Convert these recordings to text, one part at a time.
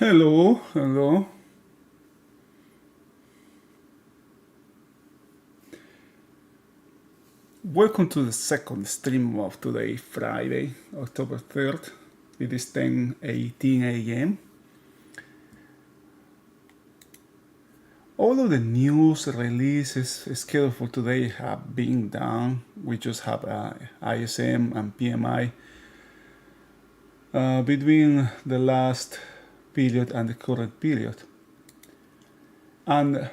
Hello, hello. Welcome to the second stream of today, Friday, October 3rd. It is 10:18 a.m. All of the news releases scheduled for today have been done. We just have ISM and PMI between the last period and the current period. And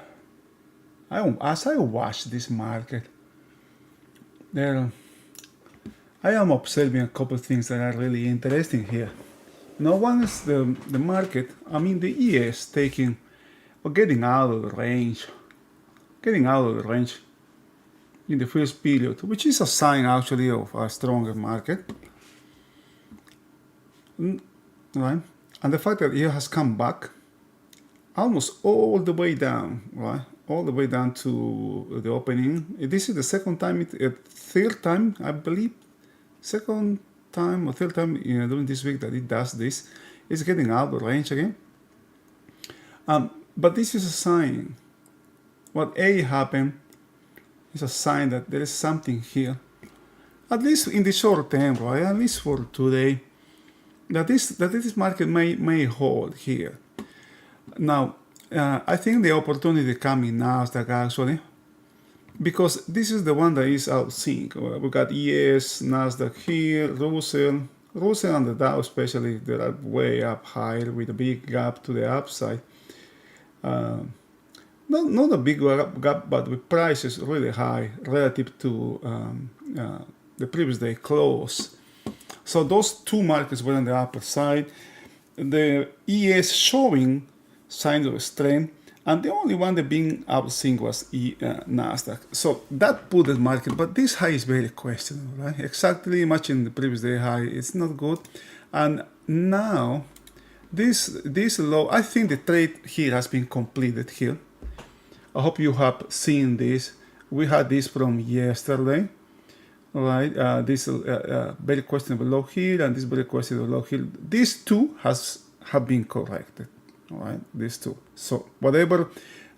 as I watch this market, I am observing a couple of things that are really interesting here. Now, one is the market. I mean, the ES taking or getting out of the range, in the first period, which is a sign actually of a stronger market, right? And the fact that it has come back almost all the way down, right? All the way down to the opening. This is the second time, third time, I believe, second time or third time during this week that it does this. It's getting out of range again. But this is a sign. What A happened is a sign that there is something here, at least in the short term, right? At least for today, that this market may hold here. Now, I think the opportunity comes in Nasdaq actually, because this is the one that is out of sync. We got ES, Nasdaq here, Russell and the Dow especially, they are way up higher with a big gap to the upside. Not a big gap, but with prices really high relative to the previous day close. So those two markets were on the upper side. The ES showing signs of strength, and the only one that being out of sync was Nasdaq. So that put the market, but this high is very questionable, right? Exactly matching the previous day high, it's not good. And now this low, I think the trade here has been completed here. I hope you have seen this. We had this from yesterday, right? This very questionable low here and this very questionable low here. These two have been corrected, all right? These two. So whatever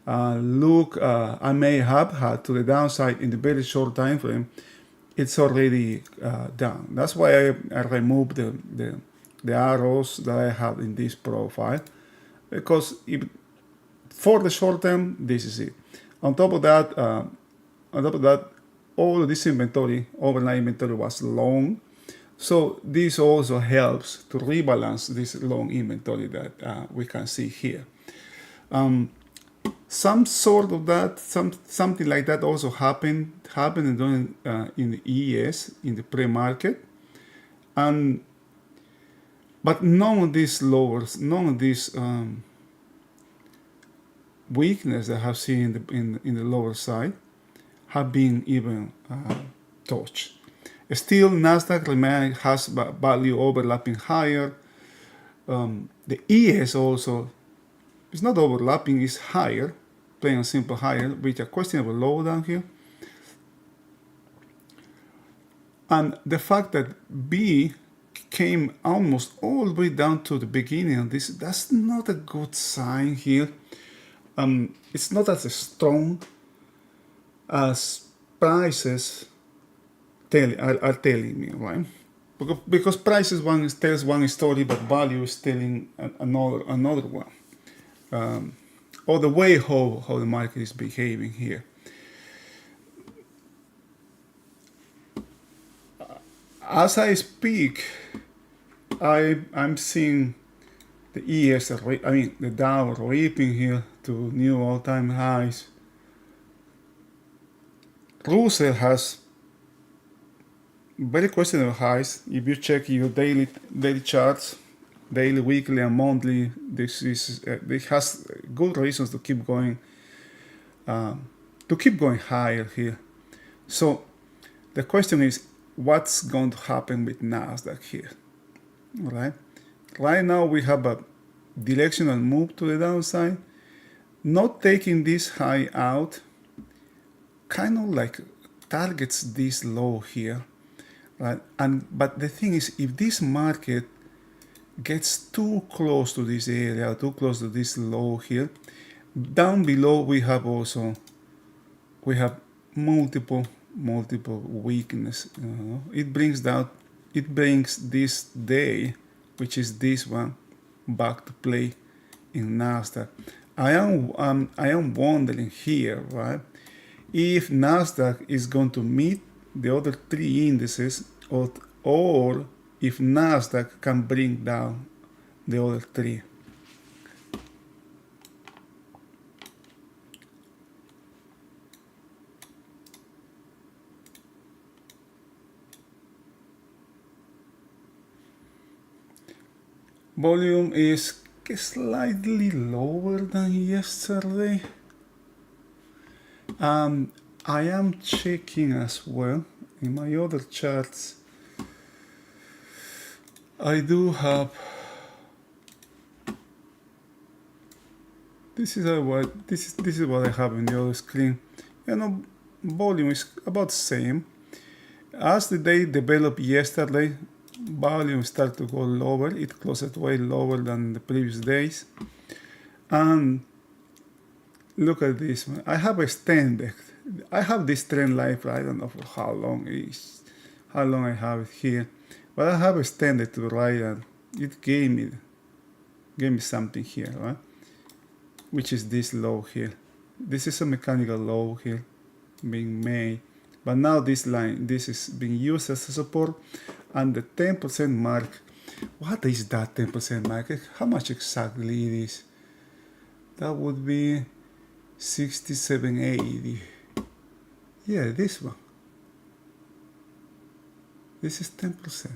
look I may have had to the downside in the very short time frame, it's already done. That's why I removed the arrows that I have in this profile, because for the short term, this is it. On top of that, all of this inventory, overnight inventory, was long. So this also helps to rebalance this long inventory that we can see here. Some sort of that, something like that also happened during in the ES, in the pre-market, but none of these lowers, none of these weakness that I have seen in the lower side have been even touched. Still, Nasdaq has value overlapping higher. The ES also is not overlapping, it's higher, plain and simple higher, with a questionable low down here. And the fact that B came almost all the way down to the beginning of this, that's not a good sign here. It's not as strong as prices are telling me, right? Because prices tells one story, but value is telling another one. Or the way how the market is behaving here. As I speak, I'm seeing the ES, the Dow ripping here to new all-time highs. Russell has very questionable highs. If you check your daily charts, daily, weekly, and monthly, it has good reasons to keep going higher here. So the question is, what's going to happen with Nasdaq here? All right. Right now we have a directional move to the downside, not taking this high out, kind of like targets this low here, right? But the thing is, if this market gets too close to this area, too close to this low here, down below we have multiple weakness. It brings this day, which is this one, back to play in Nasdaq. I am wondering here, right, if Nasdaq is going to meet the other three indices, or if Nasdaq can bring down the other three. Volume is slightly lower than yesterday. I am checking as well in my other charts. I do have this is what I have in the other screen. Volume is about the same. As the day developed yesterday, volume started to go lower. It closed way lower than the previous days. And look at this one. I have extended. I have this trend line for I don't know for how long I have it here, but I have extended to the right, and it gave me something here, right? Which is this low here. This is a mechanical low here being made, but now this is being used as a support, and the 10% mark. What is that 10% mark? How much exactly it is? That would be 67.80. Yeah, this one. This is 10%.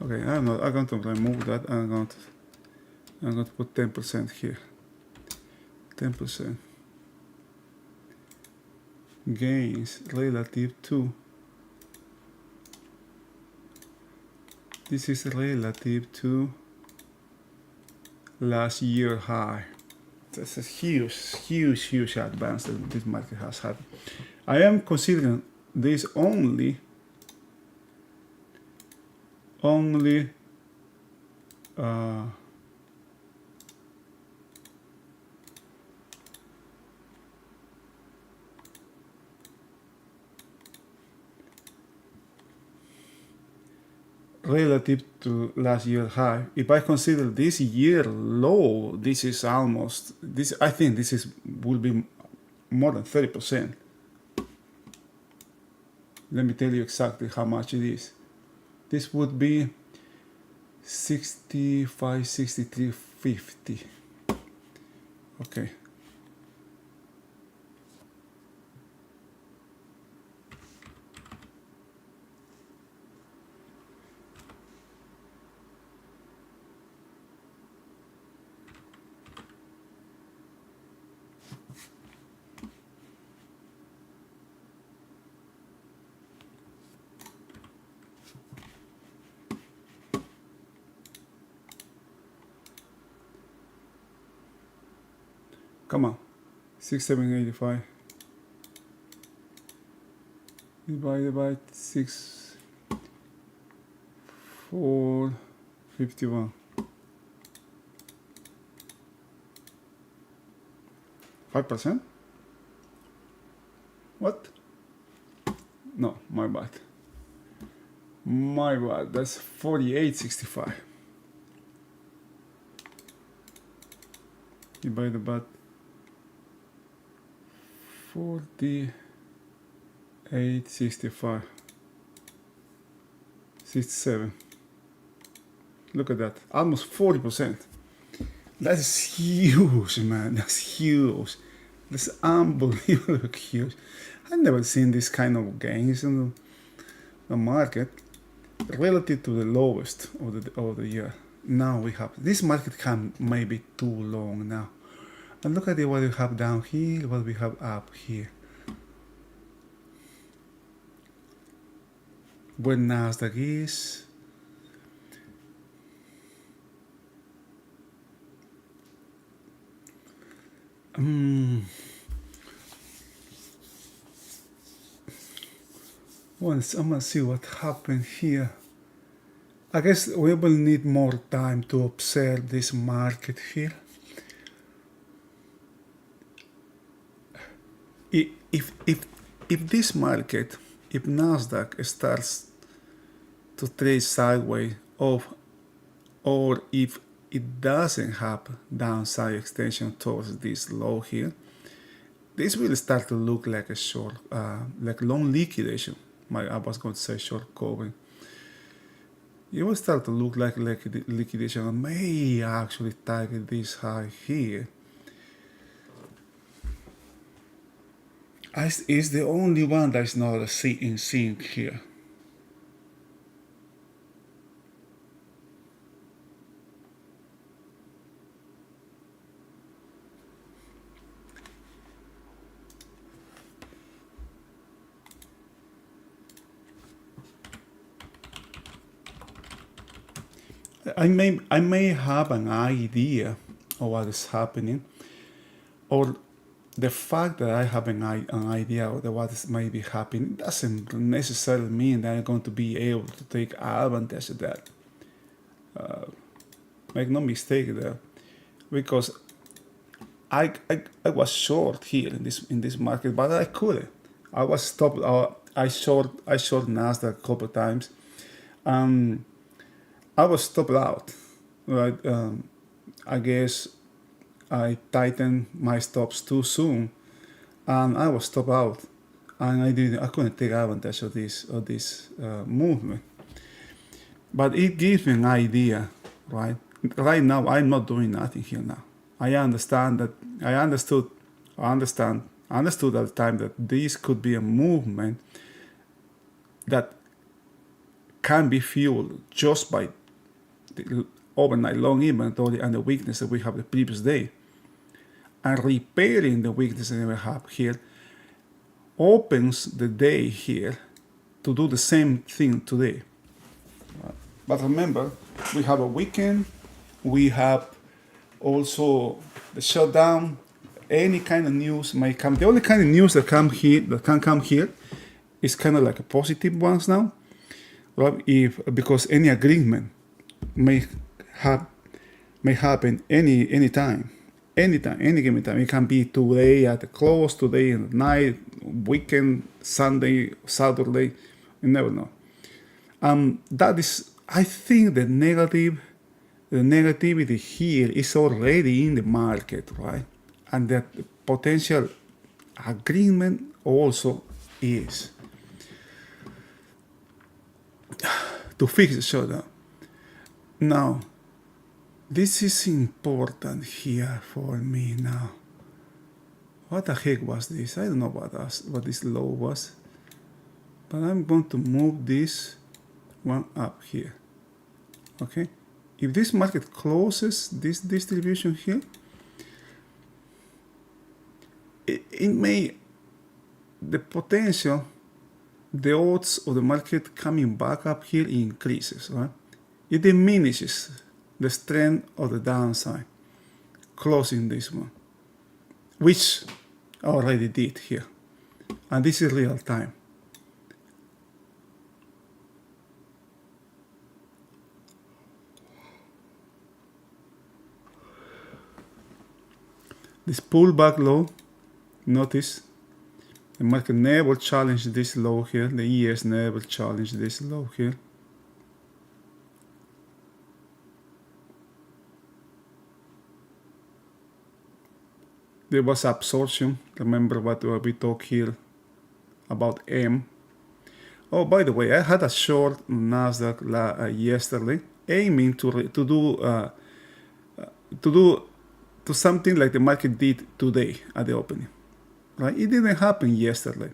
Okay, I'm going to remove that. I'm going to put 10% here. 10% gains relative to. This is relative to last year high. That's a huge advance that this market has had. I am considering this only relative to last year high. If I consider this year low, this is almost this. I think this will be more than 30%. Let me tell you exactly how much it is. This would be 65, 63.50. Okay. Come on, 6785 divided by 6,451. 5%? What? No, my bad. That's 48.65 divided by 48.65. 67. Look at that, almost 40%. That's huge, man. That's huge. That's unbelievably huge. I've never seen this kind of gains in the market relative to the lowest of the year. Now we have this market may be too long now. And look at what we have down here, what we have up here. Where Nasdaq is. I'm gonna see what happened here. I guess we will need more time to observe this market here. If this market, if Nasdaq starts to trade sideways off, or if it doesn't have downside extension towards this low here, this will start to look like a short, like long liquidation. I was going to say short covering. It will start to look like liquidation. I may actually target this high here. It's the only one that's not in sync here. I may have an idea of what is happening, or the fact that I have an idea of what is maybe happening doesn't necessarily mean that I'm going to be able to take advantage of that. Make no mistake there, because I was short here in this market, but I couldn't. I was stopped. I short Nasdaq a couple of times. I was stopped out, right? I guess I tightened my stops too soon, and I was stopped out, and I couldn't take advantage of this movement. But it gives me an idea, right? Right now, I'm not doing nothing here now. I understand that I understood at the time that this could be a movement that can be fueled just by the overnight long inventory and the weakness that we have the previous day, and repairing the weakness that we have here opens the day here to do the same thing today. But remember, we have a weekend, we have also the shutdown. Any kind of news may come. The only kind of news that can come here is kind of like a positive ones now, right? Because any agreement may happen any time, any given time. It can be today at the close, today at night, weekend, Sunday, Saturday. You never know. That is, I think, the negativity here is already in the market, right? And that potential agreement also is to fix the shutdown. Now, this is important here for me now. What the heck was this? I don't know what this low was, but I'm going to move this one up here. Okay, if this market closes this distribution here, it may, the potential, the odds of the market coming back up here increases, right? It diminishes the strength of the downside, closing this one, which I already did here. And this is real time. This pullback low, notice the market never challenged this low here. The ES never challenged this low here. There was absorption. Remember what we talked here about M. Oh, by the way, I had a short Nasdaq yesterday, aiming to do something like the market did today at the opening. Right? It didn't happen yesterday.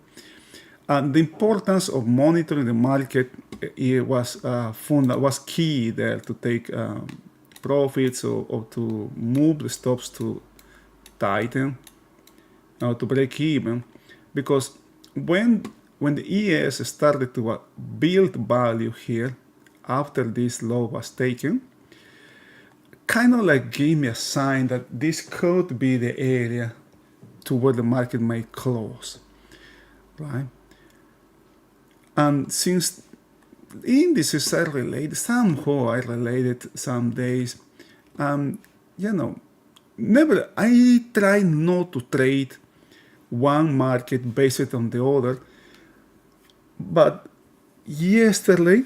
And the importance of monitoring the market was key there to take profits or to move the stops to tighten, to break even, because when the ES started to build value here after this low was taken, kind of like gave me a sign that this could be the area to where the market may close, right? And since indices are related, somehow I related some days, you know, never, I try not to trade one market based on the other. But yesterday,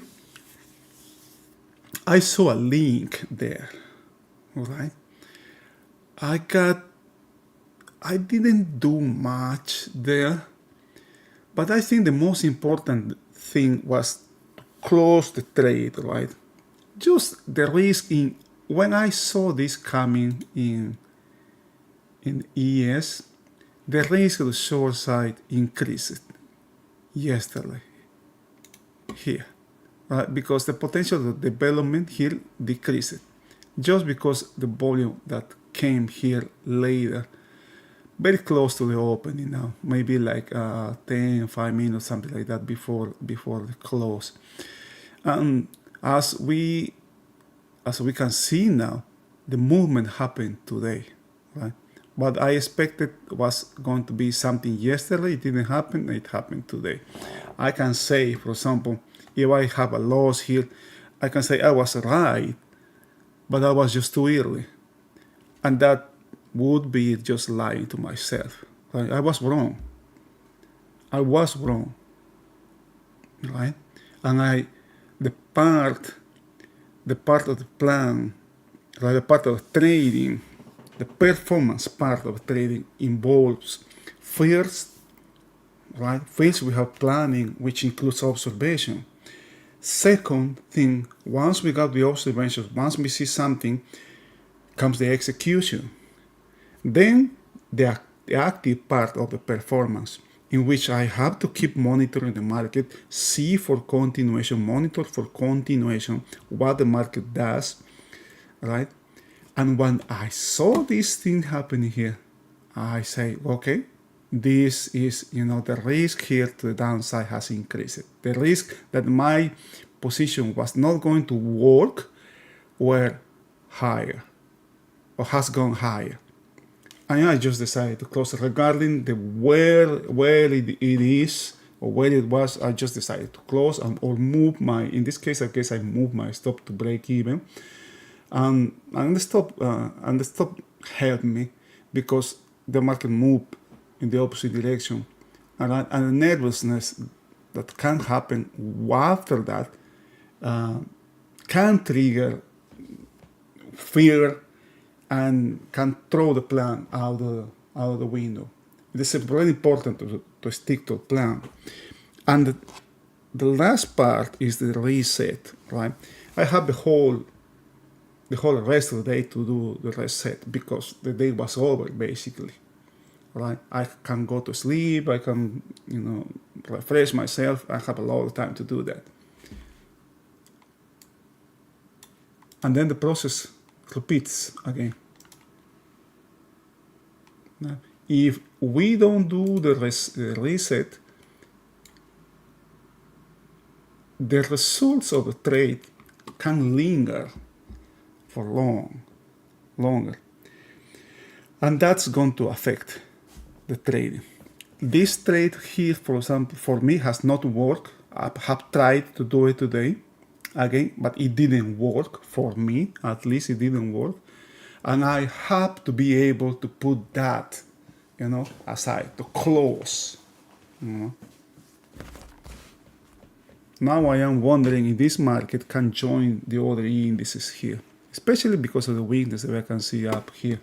I saw a link there, all right? I got, I didn't do much there, but I think the most important thing was to close the trade, right? Just the risk in, when I saw this coming in ES, the risk of the short side increased yesterday here, right? Because the potential of development here decreased just because the volume that came here later, very close to the opening now, maybe like 10, 5 minutes, something like that before the close. And as we can see now, the movement happened today, right? What I expected was going to be something yesterday. It didn't happen. It happened today. I can say, for example, if I have a loss here, I can say I was right, but I was just too early. And that would be just lying to myself. Right? I was wrong. I was wrong. Right? And the part of the plan, right, the part of trading, the performance part of trading involves first, right? First we have planning, which includes observation. Second thing, once we got the observations, once we see something, comes the execution. Then the active part of the performance, in which I have to keep monitoring the market, see for continuation, monitor for continuation what the market does, right? And when I saw this thing happening here, I say, okay, this is, the risk here to the downside has increased. The risk that my position was not going to work were higher, or has gone higher. And I just decided to close it. Regarding the where it is or where it was, I just decided to close or move my, in this case, I guess I moved my stop to break even. And the stop helped me because the market moved in the opposite direction. And the nervousness that can happen after that can trigger fear and can throw the plan out of the window. It is very important to stick to a plan. And the last part is the reset, right? I have the whole rest of the day to do the reset because the day was over basically, right? I can go to sleep, I can, refresh myself. I have a lot of time to do that. And then the process repeats again. Now, if we don't do the reset, the results of the trade can linger for longer. And that's going to affect the trading. This trade here, for example, for me has not worked. I have tried to do it today again, but it didn't work for me. At least it didn't work. And I have to be able to put that, aside, to close. Now I am wondering if this market can join the other indices here, especially because of the weakness that I can see up here.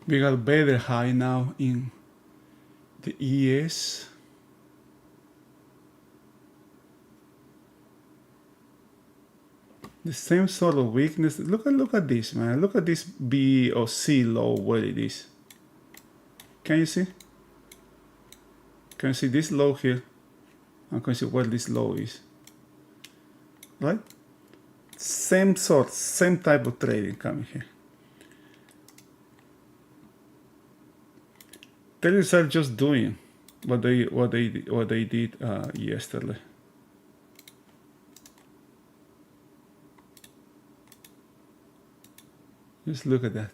We got a better high now in the ES. The same sort of weakness. Look at this, man. Look at this B or C low where it is. Can you see? Can you see this low here? I'm going to see where this low is. Right? Same sort, same type of trading coming here. Traders are just doing what they did yesterday. Just look at that.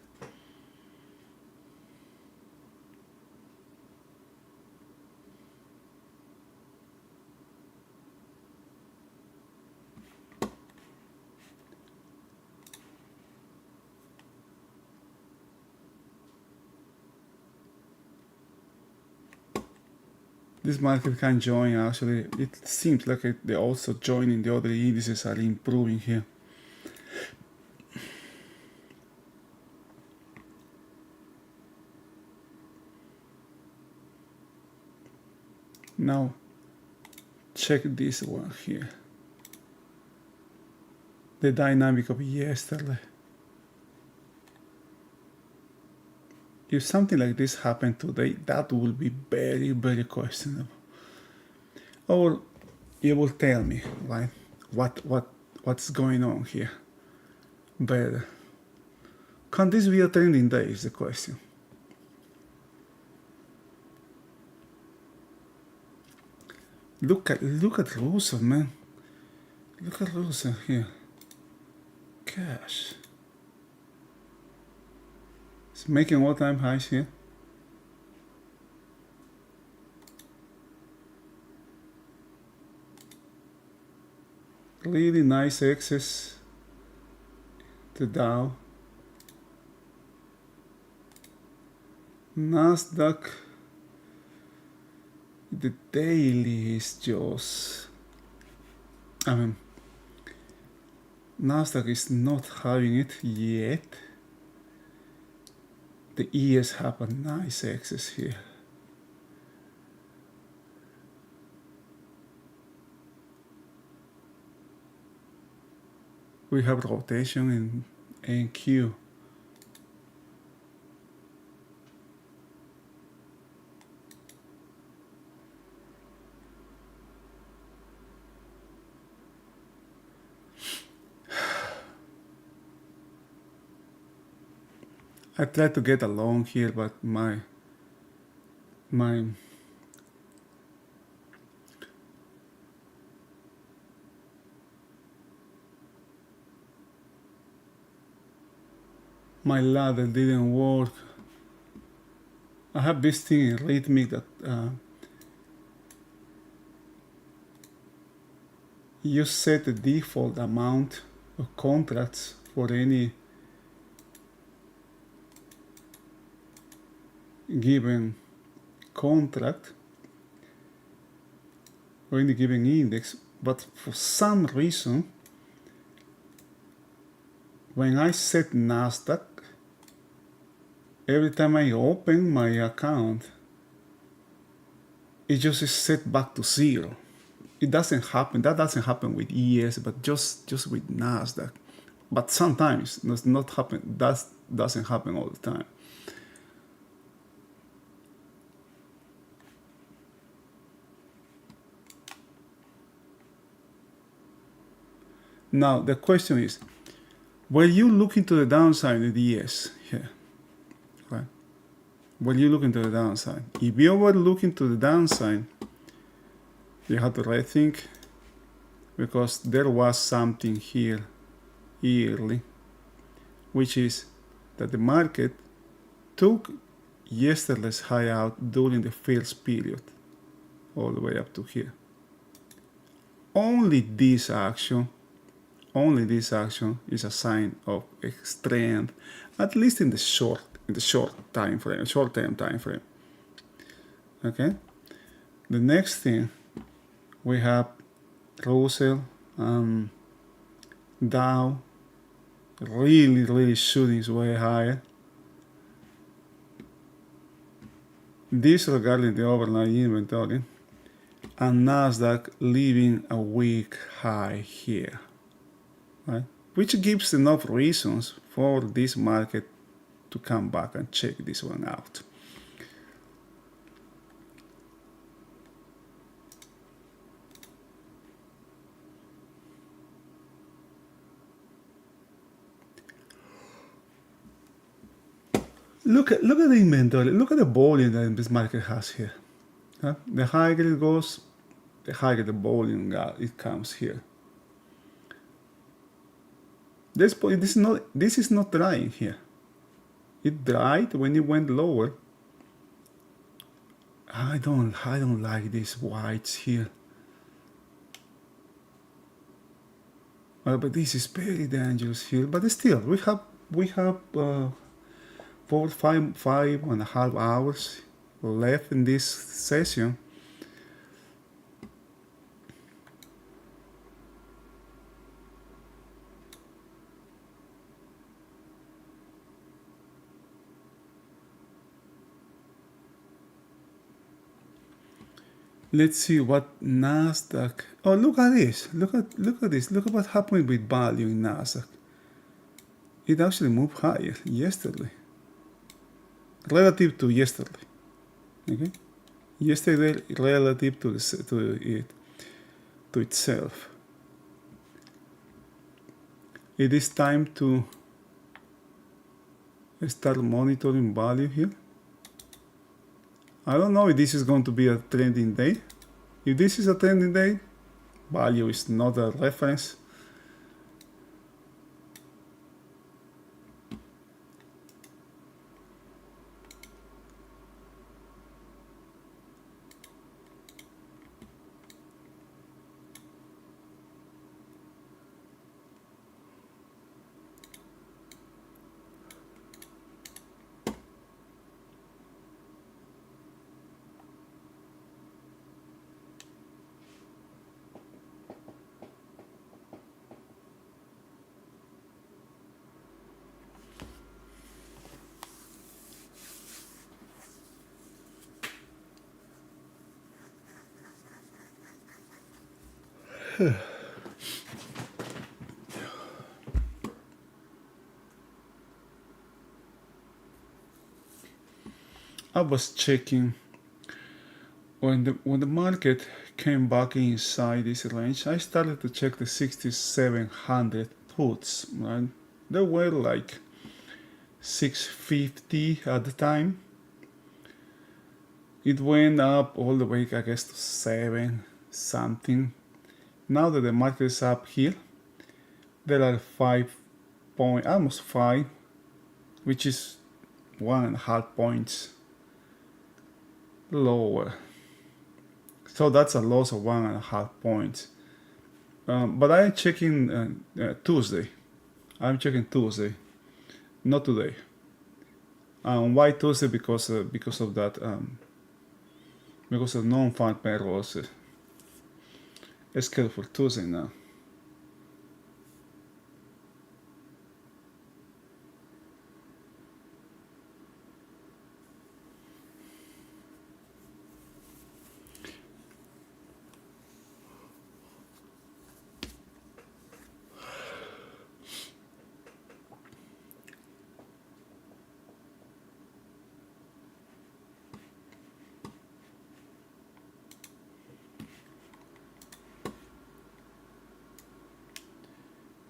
This market can join actually. It seems like they're also joining the other indices are improving here. Now check this one here. The dynamic of yesterday. If something like this happened today, that will be very, very questionable. Or you will tell me, right? What's going on here? But can this be a trending day is the question. Look at Russell, man. Look at Russell here. Gosh. It's making all-time highs here. Really nice excess. The Dow. Nasdaq. The daily is just, Nasdaq is not having it yet. The ES have a nice excess here. We have rotation in NQ. I tried to get along here, but my ladder didn't work. I have this thing in Rhythmic that you set the default amount of contracts for any given contract or any given index, but for some reason when I set Nasdaq, every time I open my account it just is set back to 0. It doesn't happen, that doesn't happen with ES, but just with Nasdaq. But sometimes does not happen, that doesn't happen all the time. Now the question is, were you looking to the downside with ES here? Right? Were you looking to the downside? If you were looking to the downside, you have to rethink, because there was something here yearly, which is that the market took yesterday's high out during the first period, all the way up to here. Only this action is a sign of strength, at least in the short time frame, short-term time frame. Okay. The next thing we have Russell, Dow, really shooting its way higher. Disregarding the overnight inventory, and Nasdaq leaving a weak high here. Right? Which gives enough reasons for this market to come back and check this one out. look at the inventory. Look at the volume that this market has here. Huh? The higher it goes, the higher the volume it comes here. This is not drying here. It dried when it went lower. I don't like these whites here. But this is very dangerous here. But still, we have 5.5 hours left in this session. Let's see what Nasdaq. Oh, look at this! Look at this! Look at what happened with value in Nasdaq. It actually moved higher yesterday, relative to yesterday. Okay, yesterday relative to itself. It is time to start monitoring value here. I don't know if this is going to be a trending day. If this is a trending day, value is not a reference. I was checking when the market came back inside this range. I started to check the 6,700 puts. Right, they were like 650 at the time. It went up all the way, I guess, to 7 something. Now that the market is up here, there are almost 5, which is 1.5 points lower. So that's a loss of 1.5 points. But I'm checking Tuesday. I'm checking Tuesday, not today. Why Tuesday? Because of that. Because of non-farm payrolls. It's scheduled for Tuesday now.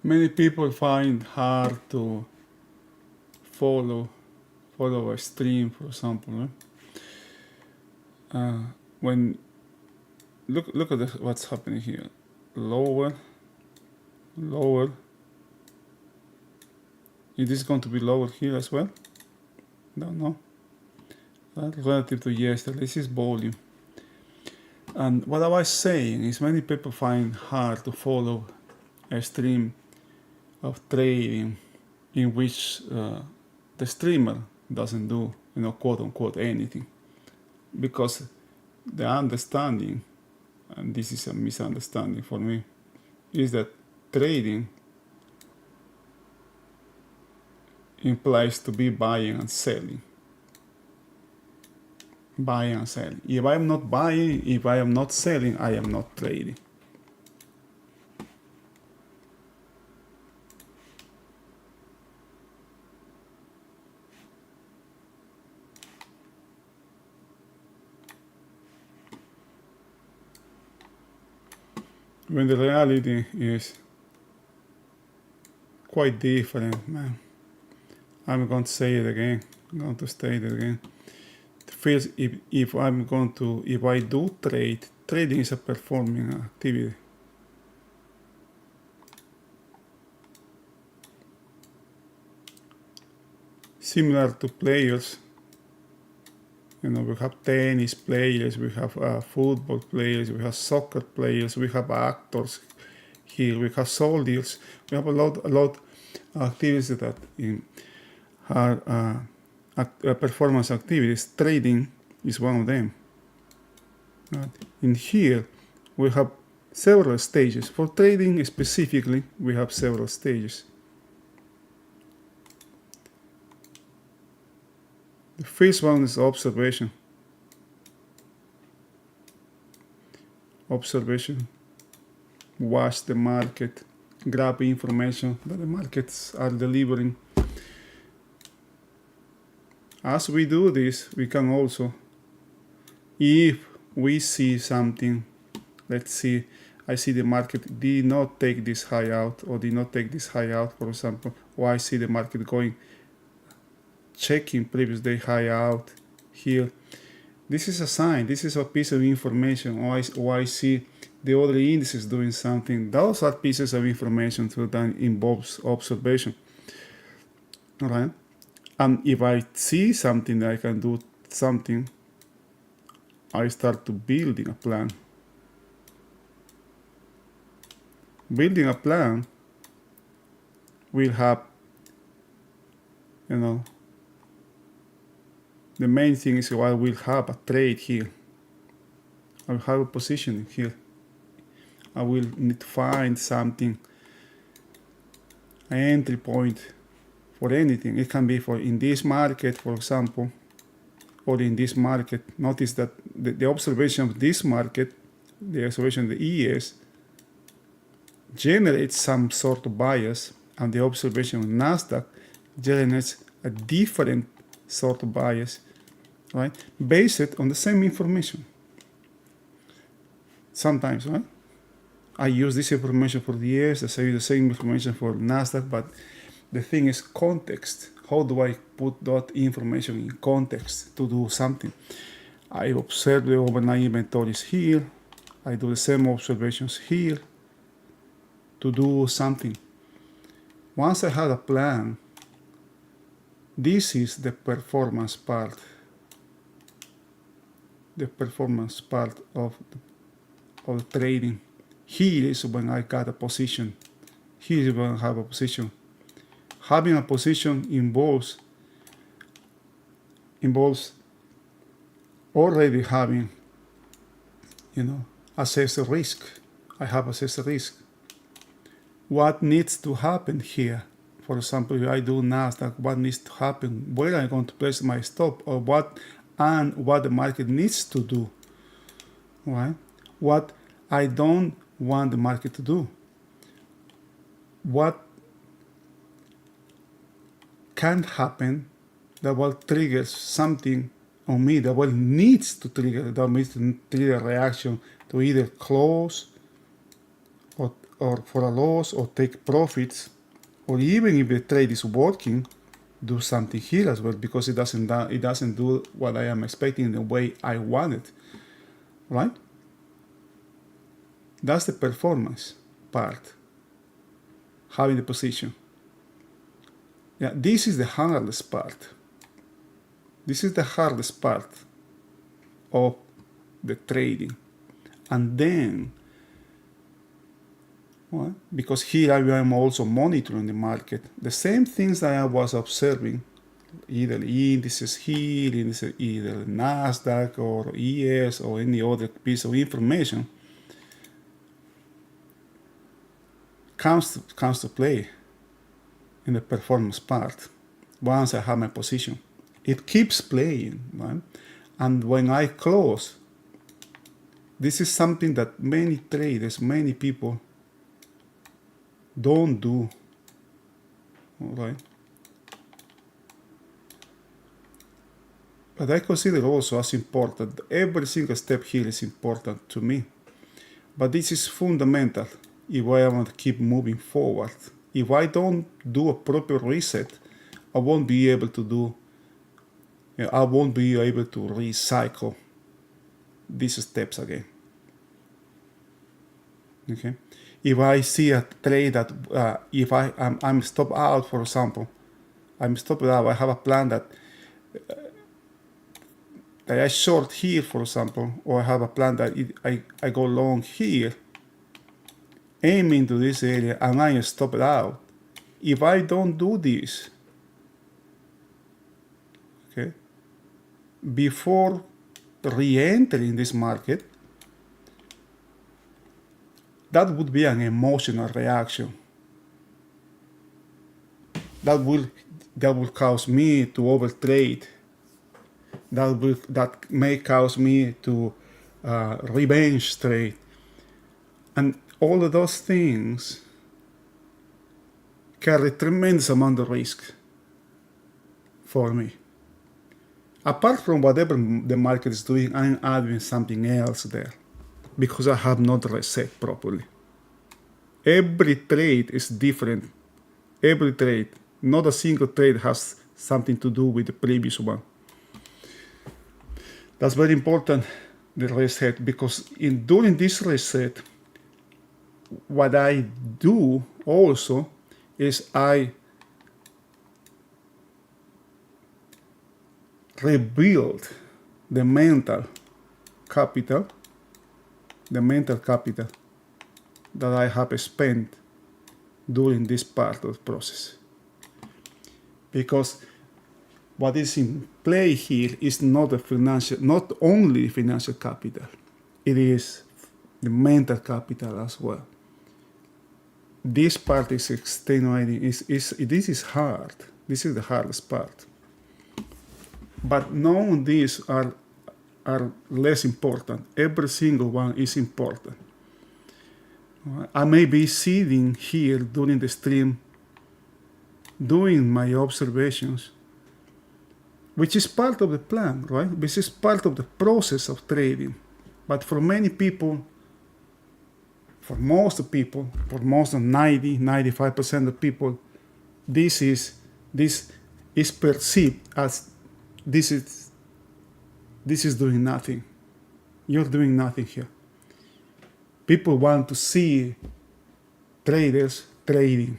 Many people find hard to follow a stream, for example. When look at what's happening here, lower. It is going to be lower here as well. Don't know. Relative to yesterday, this is volume. And what I was saying is many people find hard to follow a stream of trading in which the streamer doesn't do, quote unquote, anything, because the understanding, and this is a misunderstanding for me, is that trading implies to be buying and selling. Buying and selling. If I am not buying, if I am not selling, I am not trading. When the reality is quite different, man. I'm going to say it again. I'm going to state it again. First, if I do trade, trading is a performing activity. Similar to players, we have tennis players, we have football players, we have soccer players, we have actors here, we have soldiers, we have a lot of activities that are performance activities. Trading is one of them. In here, we have several stages. For trading specifically, we have several stages. The first one is observation. Observation. Watch the market. Grab information that the markets are delivering. As we do this, we can also, if we see something, let's see, I see the market did not take this high out or did not take this high out, for example, or I see the market going, checking previous day high out here. This is a sign, this is a piece of information, or I see the other indices doing something. Those are pieces of information that involves observation. All right. And if I see something that I can do something, I start to building a plan. Building a plan will have, the main thing is I will have a trade here. I will have a position here. I will need to find something, an entry point for anything. It can be for in this market, for example, or in this market. Notice that the observation of this market, the observation of the ES, generates some sort of bias, and the observation of NASDAQ generates a different sort of bias, right? Based on the same information. Sometimes, right? I use this information for the ES, I use the same information for NASDAQ, but the thing is context. How do I put that information in context to do something? I observe the overnight inventories here. I do the same observations here to do something. Once I have a plan, this is the performance part. The performance part of the trading. Here is when I got a position. Here is when I have a position. Having a position involves already having, assess the risk. I have assessed the risk. What needs to happen here? For example, if I do NASDAQ, what needs to happen? Where am I going to place my stop? Or what the market needs to do? Right? What I don't want the market to do. What can happen that will trigger something on me, that will needs to trigger a reaction to either close or for a loss or take profits, or even if the trade is working, do something here as well, because it doesn't do what I am expecting in the way I want it, right? That's the performance part, having the position. Yeah, this is the hardest part. This is the hardest part of the trading. And then, because here I am also monitoring the market, the same things that I was observing, either indices here, either NASDAQ or ES or any other piece of information, comes to play in the performance part. Once I have my position, it keeps playing, right? And when I close, this is something that many traders, many people don't do, all right? But I consider also as important. Every single step here is important to me, but this is fundamental if I want to keep moving forward. If I don't do a proper reset, I won't be able to do I won't be able to recycle these steps again. Okay, if I see a trade that if I'm stopped out, for example, I'm stopped out, I have a plan that I short here, for example, or I have a plan that I go long here, aiming to this area, and I stop it out. If I don't do this, okay, before re-entering this market, that would be an emotional reaction. That will cause me to overtrade. That may cause me to revenge trade, and all of those things carry tremendous amount of risk for me. Apart from whatever the market is doing, I'm adding something else there because I have not reset properly. Every trade is different. Every trade, not a single trade has something to do with the previous one. That's very important, the reset, because during this reset, what I do also is I rebuild the mental capital that I have spent during this part of the process. Because what is in play here is not only financial capital, it is the mental capital as well. This part is extenuating. This is hard. This is the hardest part. But none of these are less important. Every single one is important. I may be sitting here during the stream, doing my observations, which is part of the plan, right? This is part of the process of trading. But for many people, for most of 90-95% of people, this is perceived as this is doing nothing. You're doing nothing here. People want to see traders trading,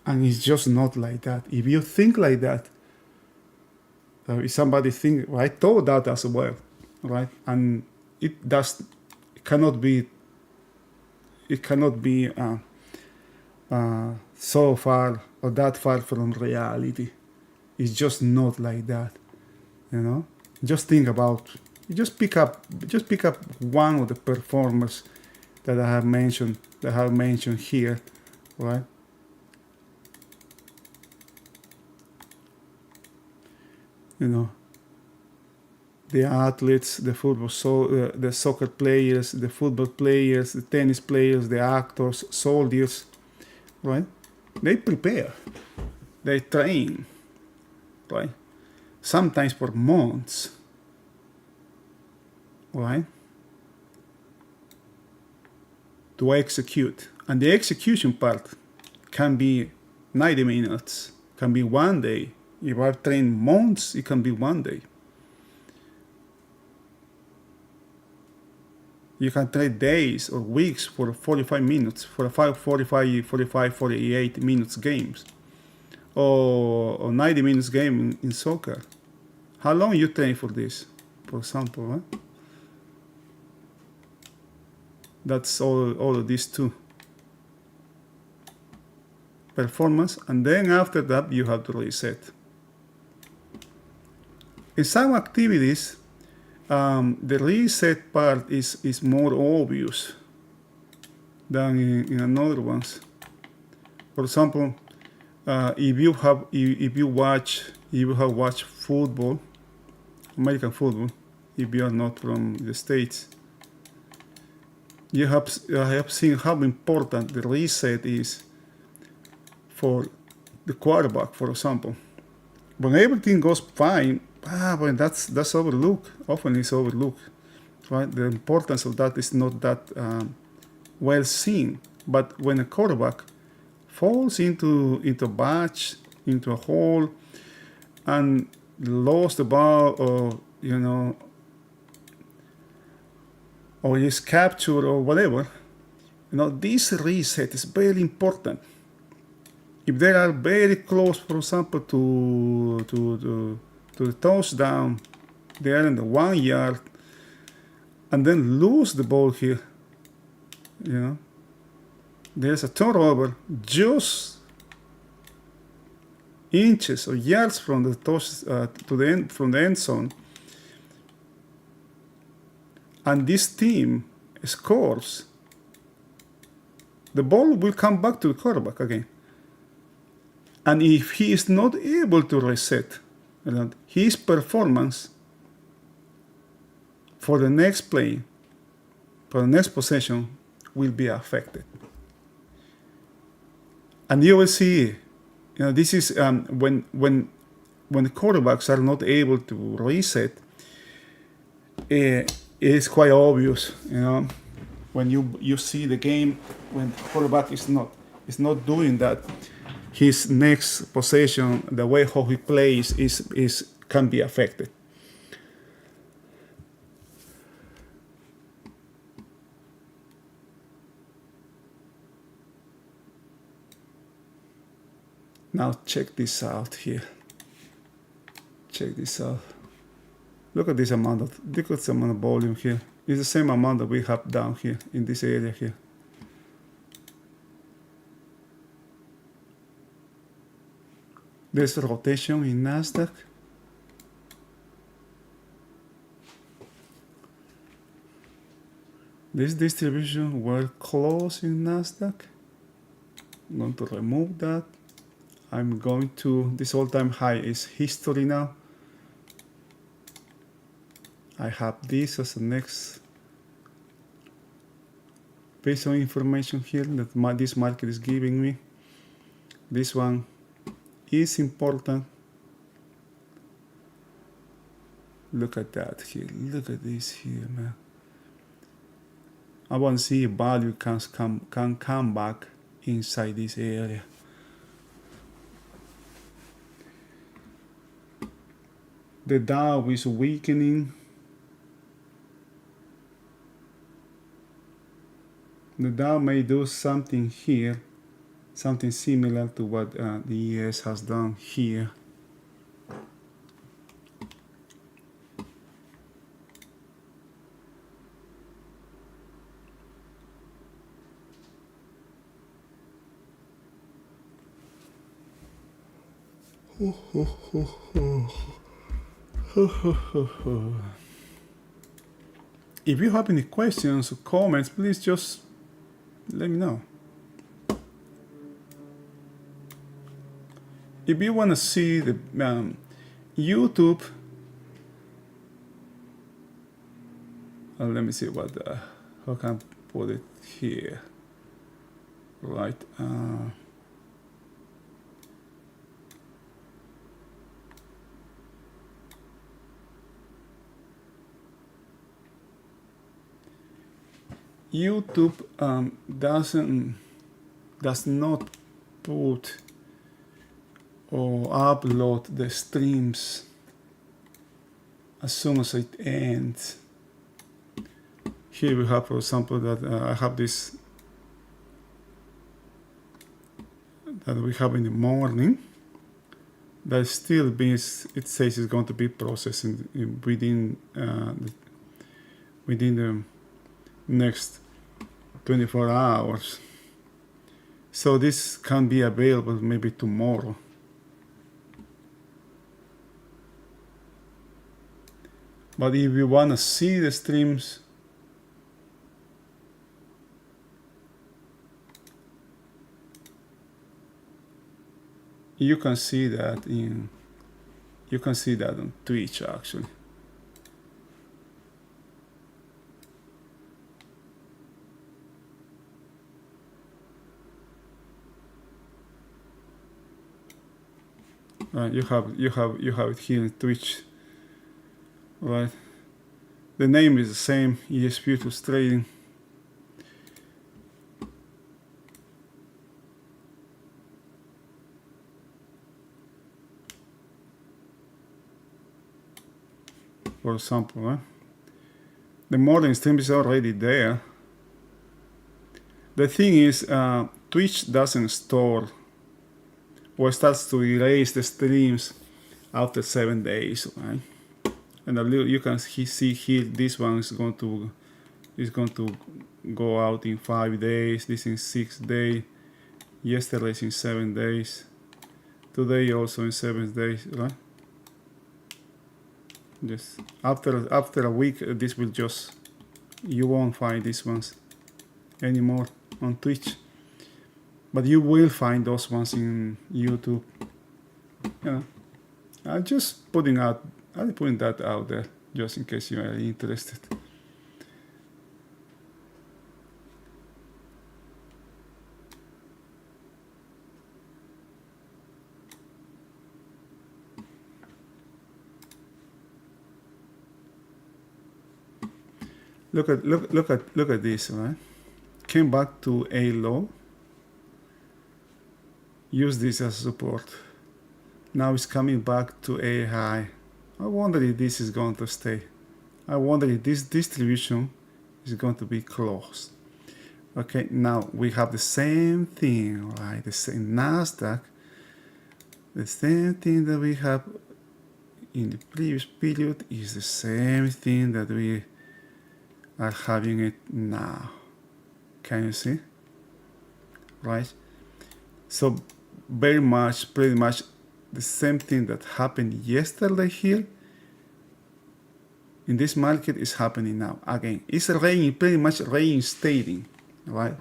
and it's just not like that. If you think like that, if somebody think, well, I thought that as well, right? And it cannot be so far or that far from reality. It's just not like that, you know. Just think about. Just pick up one of the performers that I have mentioned here, right? You know, the athletes, the the soccer players, the football players, the tennis players, the actors, soldiers, right? They prepare, they train, right? Sometimes for months, right? To execute. And the execution part can be 90 minutes, can be 1 day. If I've trained months, it can be 1 day. You can trade days or weeks for 45 minutes, for 48 minutes games, or 90 minutes game in soccer. How long you train for this, for example, right? That's all of these too. Performance, and then after that you have to reset. In some activities, the reset part is more obvious than in other ones. For example, if you have watched football, American football, if you are not from the States, I have seen how important the reset is for the quarterback, for example. When everything goes fine, when that's overlooked. Often it's overlooked, right? The importance of that is not that well seen. But when a quarterback falls into a batch, into a hole, and lost the ball, or or is captured or whatever, this reset is very important. If they are very close, for example, to the touchdown, they are in the 1 yard, and then lose the ball here, there's a turnover just inches or yards from the from the end zone, and this team scores, the ball will come back to the quarterback again. And if he is not able to reset, his performance for the next play, for the next possession, will be affected. And you will see, this is when the quarterbacks are not able to reset, it's quite obvious, when you see the game, when the quarterback is not doing that, his next possession, the way how he plays can be affected. Now check this out here. Check this out. Look at this amount of volume here. It's the same amount that we have down here in this area here. There's rotation in NASDAQ. This distribution were close in NASDAQ. I'm going to remove that. I'm going to, this all-time high is history now. I have this as the next piece of information here that this market is giving me. This one is important. Look at that here. Look at this here, man. I want to see if value can come back inside this area. The Dow is weakening. The Dow may do something here, something similar to what the ES has done here. If you have any questions or comments, please just let me know. If you want to see the YouTube, let me see how can I put it here, right? YouTube does not put or upload the streams as soon as it ends. Here we have, for example, that I have this that we have in the morning. That still means it says it's going to be processed within the next 24 hours. So this can be available maybe tomorrow. But if you want to see the streams, you can see that on Twitch actually. You have it here in Twitch, right? The name is the same, ES Futures Trading. for example. The morning stream is already there. The thing is, Twitch doesn't store or starts to erase the streams after 7 days, right? And you can see here, this one is going to go out in 5 days. This in 6 days. Yesterday's in 7 days. Today also in 7 days, right? Just after a week, this will just, you won't find these ones anymore on Twitch, but you will find those ones in YouTube. I'm just putting that out there just in case you are interested. Look at this, right? Came back to A low. Use this as support. Now it's coming back to A high. I wonder if this is going to stay. I wonder if this distribution is going to be closed. Okay, now we have the same thing, right? The same NASDAQ. The same thing that we have in the previous period is the same thing that we are having it now. Can you see? Right? So pretty much the same thing that happened yesterday here in this market is happening now. Again, it's pretty much reinstating, right?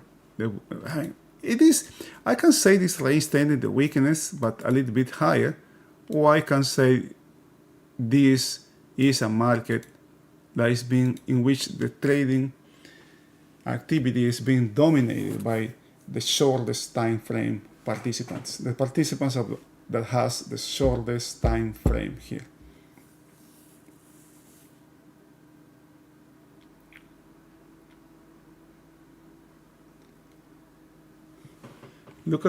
It is, I can say this reinstating the weakness, but a little bit higher, or I can say this is a market that is being, in which the trading activity is being dominated by the shortest time frame participants. The participants that has the shortest time frame here. Look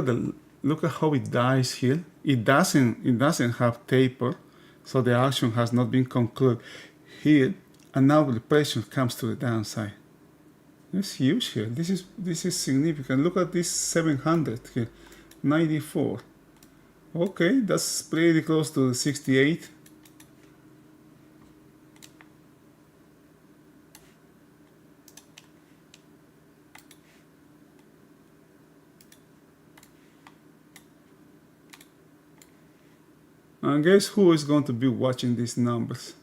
at how it dies here. It doesn't have taper, so the action has not been concluded here. And now the pressure comes to the downside. It's huge here. This is significant. Look at this 700 here, 94. Okay, that's pretty close to the 68. And guess who is going to be watching these numbers?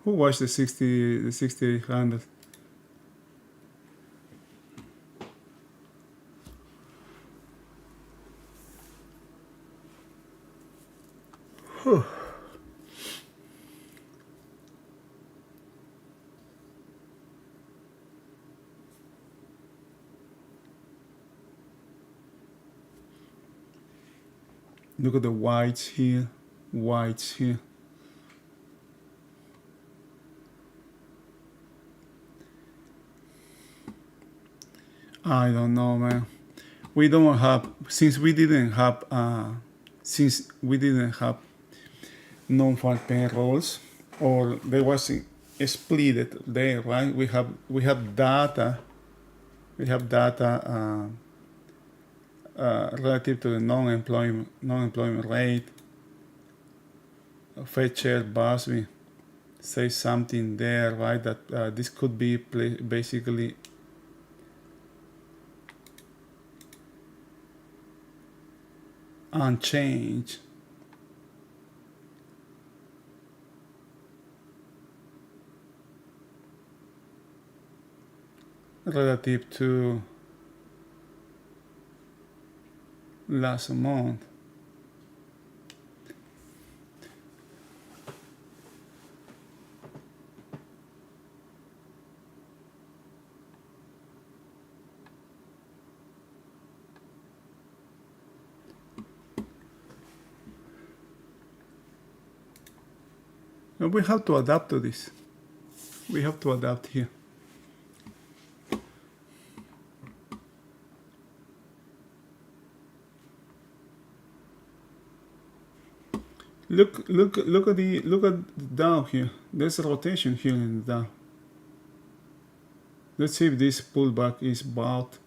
Who watched the 6800? Look at the whites here, whites here. I don't know, man. We don't have, since we didn't have non-farm payrolls, or there was a split there, right? We have data. We have data relative to the non-employment rate. Fed Chair Busby says something there, right? That this could be basically unchanged. Relative to last month. And we have to adapt to this. We have to adapt here. Look at the Dow here. There's a rotation here in the Dow. Let's see if this pullback is about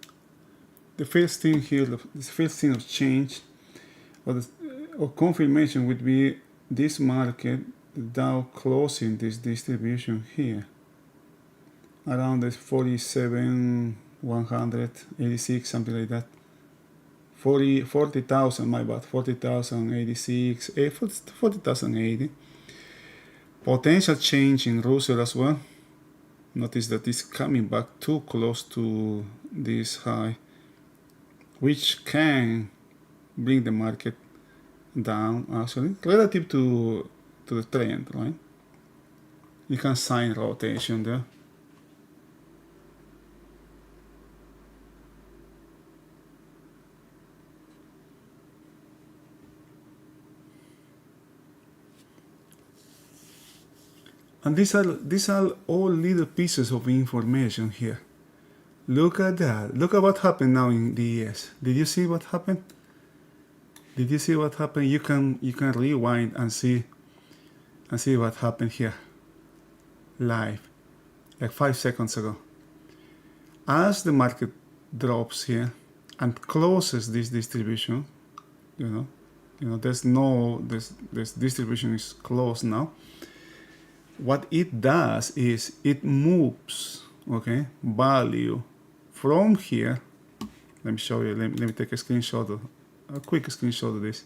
the first thing here. The first thing of change or confirmation would be this market, the Dow closing this distribution here around this 47,186, something like that. 40,000, my bad, 40,086, 40,080. Potential change in Russell as well. Notice that it's coming back too close to this high, which can bring the market down actually relative to the trend, right? You can sign rotation there. And these are all little pieces of information here. Look at that. Look at what happened now in the ES. Did you see what happened? Did you see what happened? You can rewind and see what happened here. Live. Like 5 seconds ago. As the market drops here and closes this distribution, this distribution is closed now. What it does is it moves, okay, value from here. Let me show you. Let me take a screenshot, a quick screenshot of this.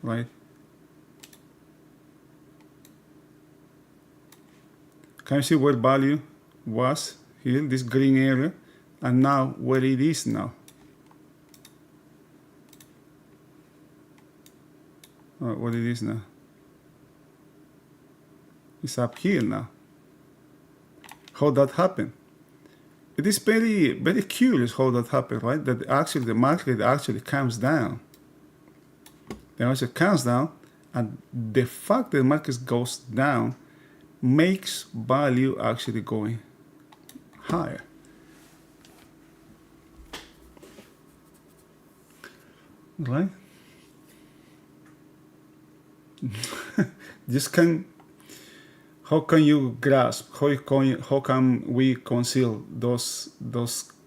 Right. Can you see where value was here, this green area, and now where it is now? What it is now? It's up here now. How that happened? It is very, very curious how that happened, right? That actually the market actually comes down. The market comes down, and the fact that the market goes down makes value actually going higher. Right? How can you grasp? How can we conceal those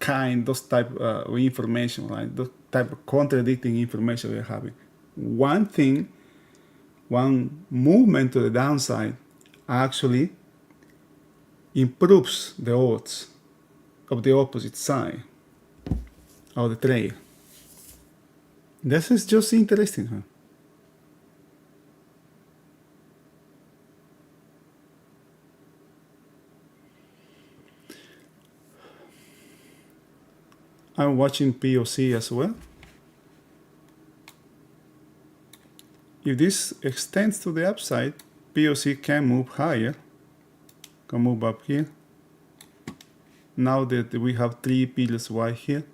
type of information, right? Those type of contradicting information we're having. One movement to the downside actually improves the odds of the opposite side of the trade. This is just interesting, huh? I'm watching POC as well. If this extends to the upside, POC can move higher, can move up here. Now that we have 3 pillars Y here.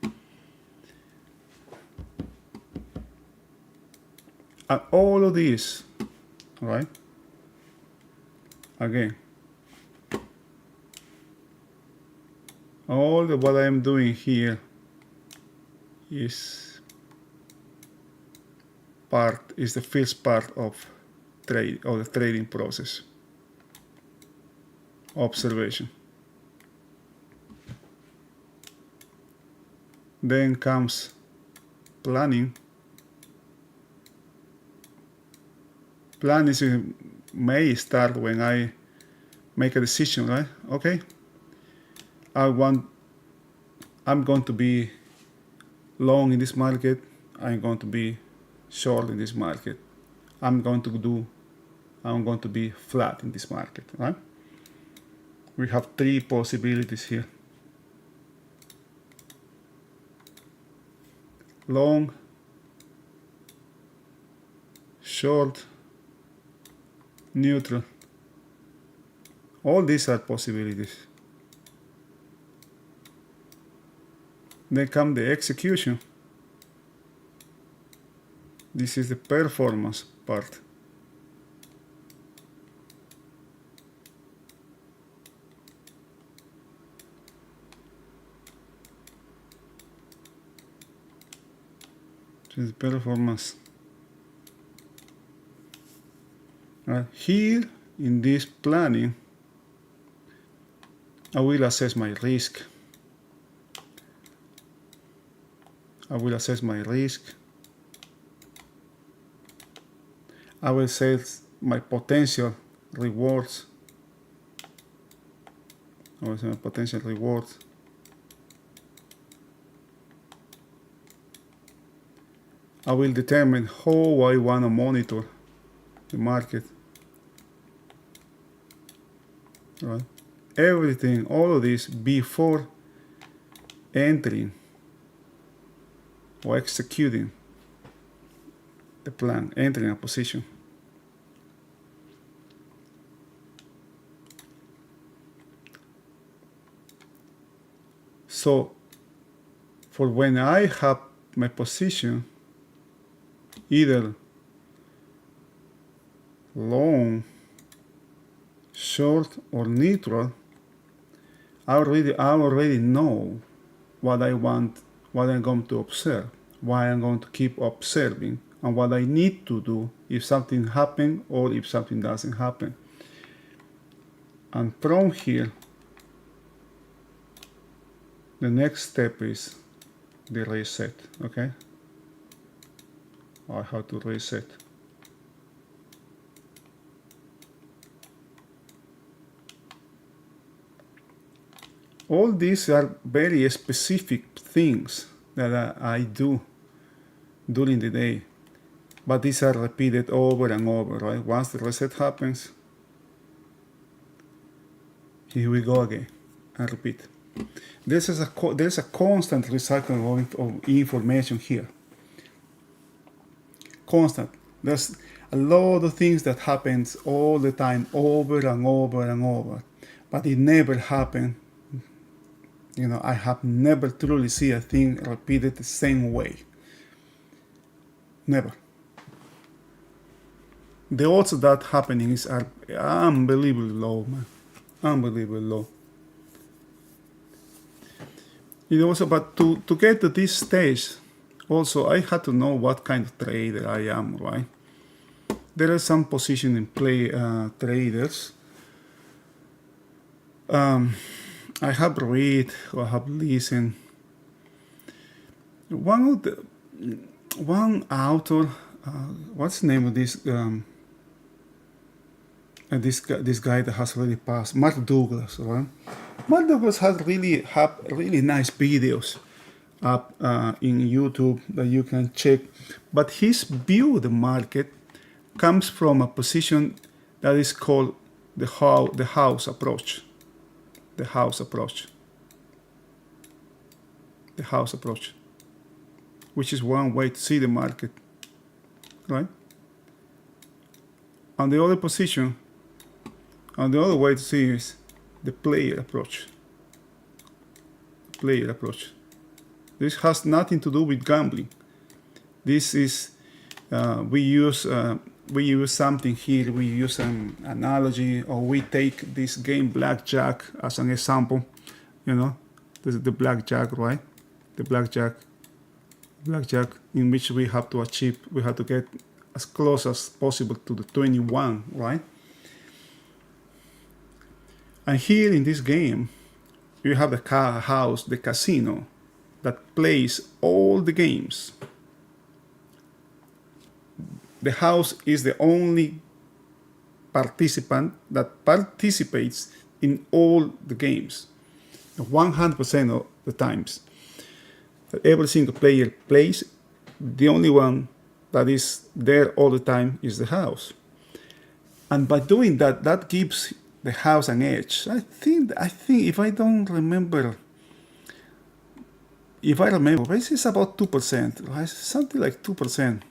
And all of this, right? Again, all what I am doing here is the first part of the trading process. Observation. Then comes planning. Planning may start when I make a decision, right? Okay, I'm going to be long in this market. I'm going to be short in this market. I'm going to be flat in this market, right? We have 3 possibilities here. Long, short, neutral. All these are possibilities. Then come the execution. This is the performance part. This is performance Here in this planning, I will assess my risk. I will assess my risk. I will set my potential rewards. I will set my potential rewards. I will determine how I want to monitor the market. Right? Everything, all of this before entering or executing the plan, entering a position. So for when I have my position, either long, short, or neutral, I already know what I want, what I'm going to observe, why I'm going to keep observing, and what I need to do if something happens or if something doesn't happen. And from here, the next step is the reset, okay? I have to reset. All these are very specific things that I do during the day, but these are repeated over and over, right? Once the reset happens, here we go again, and repeat. There's a constant recycling of information here. Constant. There's a lot of things that happens all the time, over and over and over, but it never happened. You know, I have never truly seen a thing repeated the same way. Never. The odds of that happening are unbelievably low, man. Unbelievably low. Also, but to get to this stage, also I had to know what kind of trader I am, right? There are some position in play traders. I have read or have listened. One author, what's the name of this? This guy that has already passed, Mark Douglas, right? Mark Douglas has really nice videos up in YouTube that you can check. But his view of the market comes from a position that is called the house approach. The house approach. The house approach. Which is one way to see the market. Right? On the other position, on the other way to see is the player approach. Player approach. This has nothing to do with gambling. This is we use something here. We use an analogy, or we take this game blackjack as an example. You know, this is the blackjack, right? The blackjack in which we have to get as close as possible to the 21, right? And here in this game, you have the house, the casino, that plays all the games. The house is the only participant that participates in all the games, 100% of the times. That every single player plays, the only one that is there all the time is the house. And by doing that, that gives the house an edge. I think if I remember, this is about 2%, right? Something like 2%.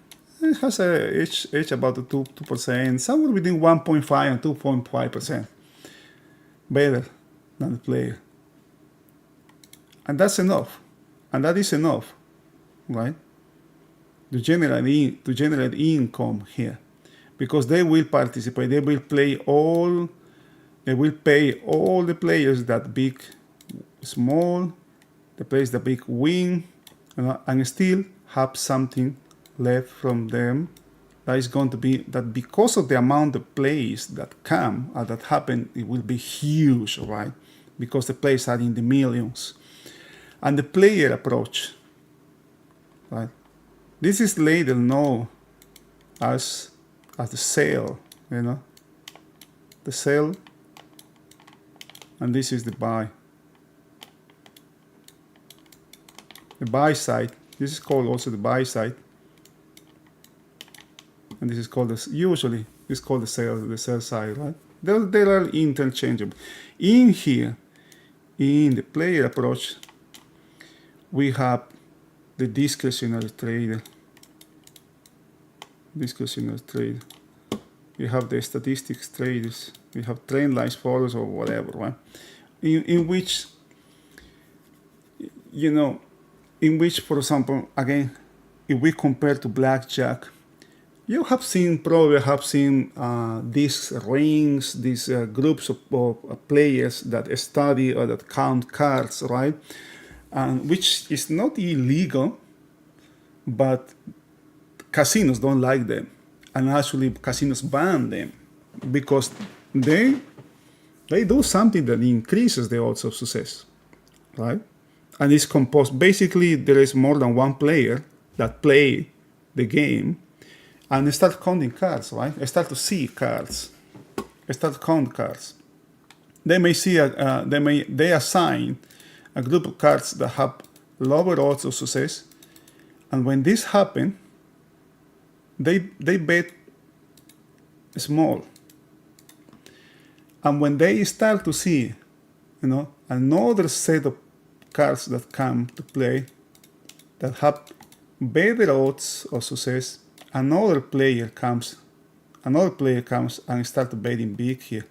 It has a edge about the 2%, somewhere between 1.5 and 2.5%. Better than the player. And that's enough. And that is enough, right? To generate income here. Because they will participate, they will pay all the players that big, small, the players that big win, and still have something left from them that is going to be that because of the amount of plays that come or that happen, it will be huge, right? Because the plays are in the millions. And the player approach, right? This is later known as the sell, the sell, and this is the buy. The buy side. This is called also the buy side. And this is called usually this is called the sell side, right? They are interchangeable. In here, in the player approach, we have the discretionary trader. Discretionary trader. We have the statistics traders. We have trend lines followers or whatever, right? In which, for example, again, if we compare to blackjack, you have probably have seen these rings, these groups of players that study or that count cards, right? Which is not illegal, but casinos don't like them. And actually casinos ban them because they do something that increases the odds of success, right? And it's composed, basically there is more than one player that play the game and they start counting cards, right? They start to see cards. They start to count cards. They may see, they assign a group of cards that have lower odds of success. And when this happens, they bet small. And when they start to see, another set of cards that come to play that have better odds of success, another player comes and starts betting big here.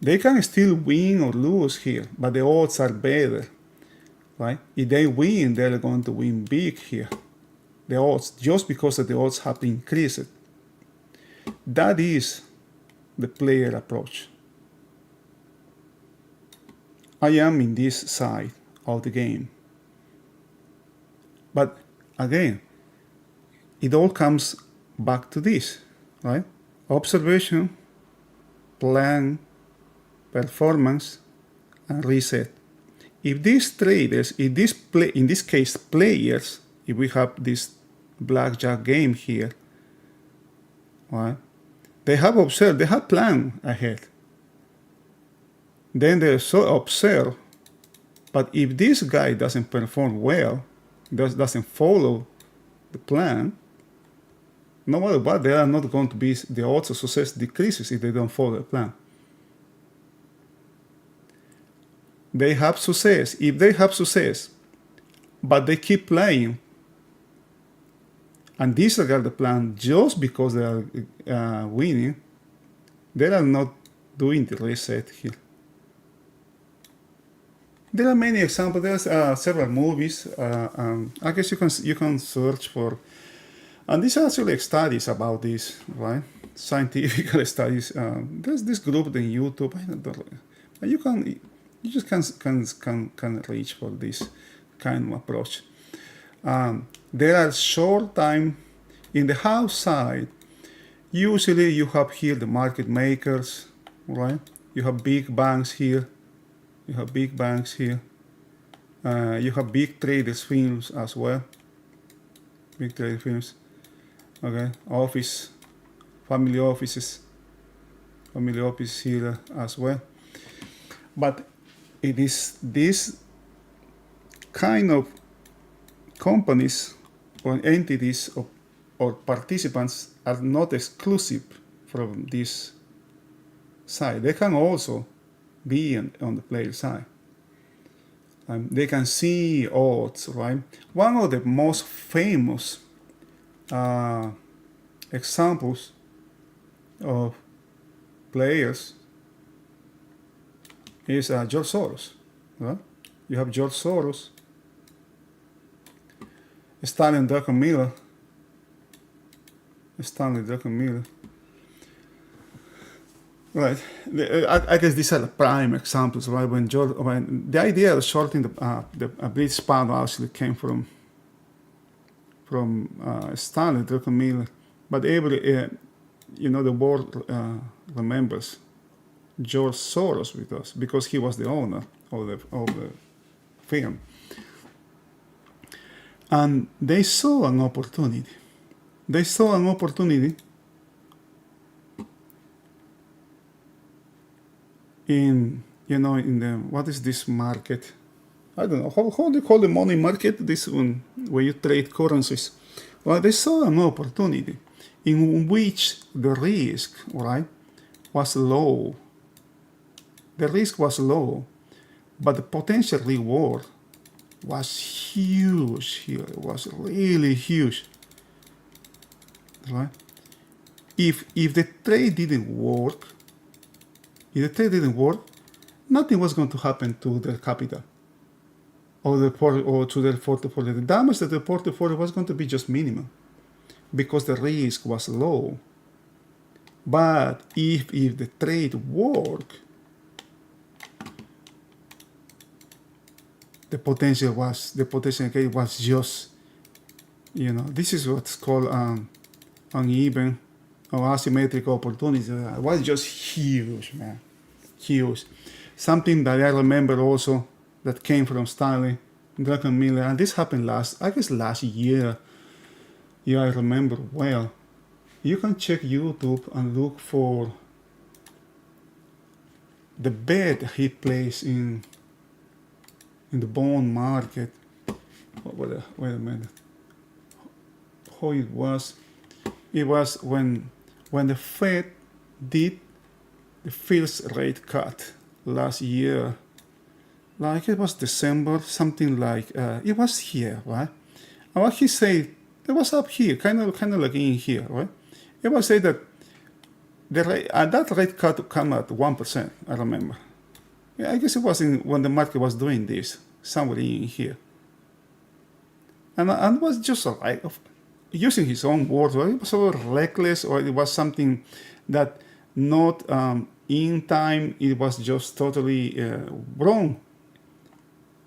They can still win or lose here, but the odds are better, right? If they win, they're going to win big here. The odds, just because the odds have increased. That is the player approach. I am in this side of the game. But again, it all comes back to this, right? Observation, plan, performance, and reset. If these traders, in this case players, if we have this blackjack game here, right? They have observed, they have planned ahead. Then they so observe, but if this guy doesn't perform well, doesn't follow the plan, no matter what, they are not going to be, the odds of success decreases if they don't follow the plan. They have success. If they have success, but they keep playing and disregard the plan just because they are winning, they are not doing the reset here. There are many examples. There's several movies. I guess you can search for, and these are actually studies about this, right? Scientific studies. There's this group on YouTube. I don't know. You just can reach for this kind of approach. There are short time in the house side. Usually you have here the market makers, right? You have big banks here. You have big banks here. You have big traders firms as well. Big trader firms. Okay, family offices here as well. But it is this kind of companies or entities or participants are not exclusive from this side. They can also be on the player side. They can see odds, right? One of the most famous examples of players is George Soros, right? You have George Soros, Stanley Druckenmiller. Right. I guess these are the prime examples, right? When the idea of shorting the British pound actually came from Stanley Druckenmiller, but every the world remembers George Soros with us because he was the owner of the firm, and they saw an opportunity. They saw an opportunity in the what is this market? I don't know how do you call the money market. This one where you trade currencies. Well, they saw an opportunity in which the risk, right, was low. The risk was low, but the potential reward was huge here. It was really huge, right? If the trade didn't work, nothing was going to happen to their capital or to their portfolio. The damage to the portfolio was going to be just minimal because the risk was low. But if the trade worked, the potential gain was just, this is what's called uneven or asymmetric opportunity. It was just huge, man, huge. Something that I remember also that came from Stanley Druckenmiller, and this happened last year. Yeah, I remember well. You can check YouTube and look for the bet he placed in the bond market. Wait a minute. How it was? It was when the Fed did the first rate cut last year. Like it was December, something like it was here, right? And what he said, it was up here, kind of like in here, right? It was said that that rate cut came at 1%. I remember. Yeah, I guess it was when the market was doing this, somewhere in here. And was just like using his own words, right? It was so reckless, or it was something that not in time. It was just totally wrong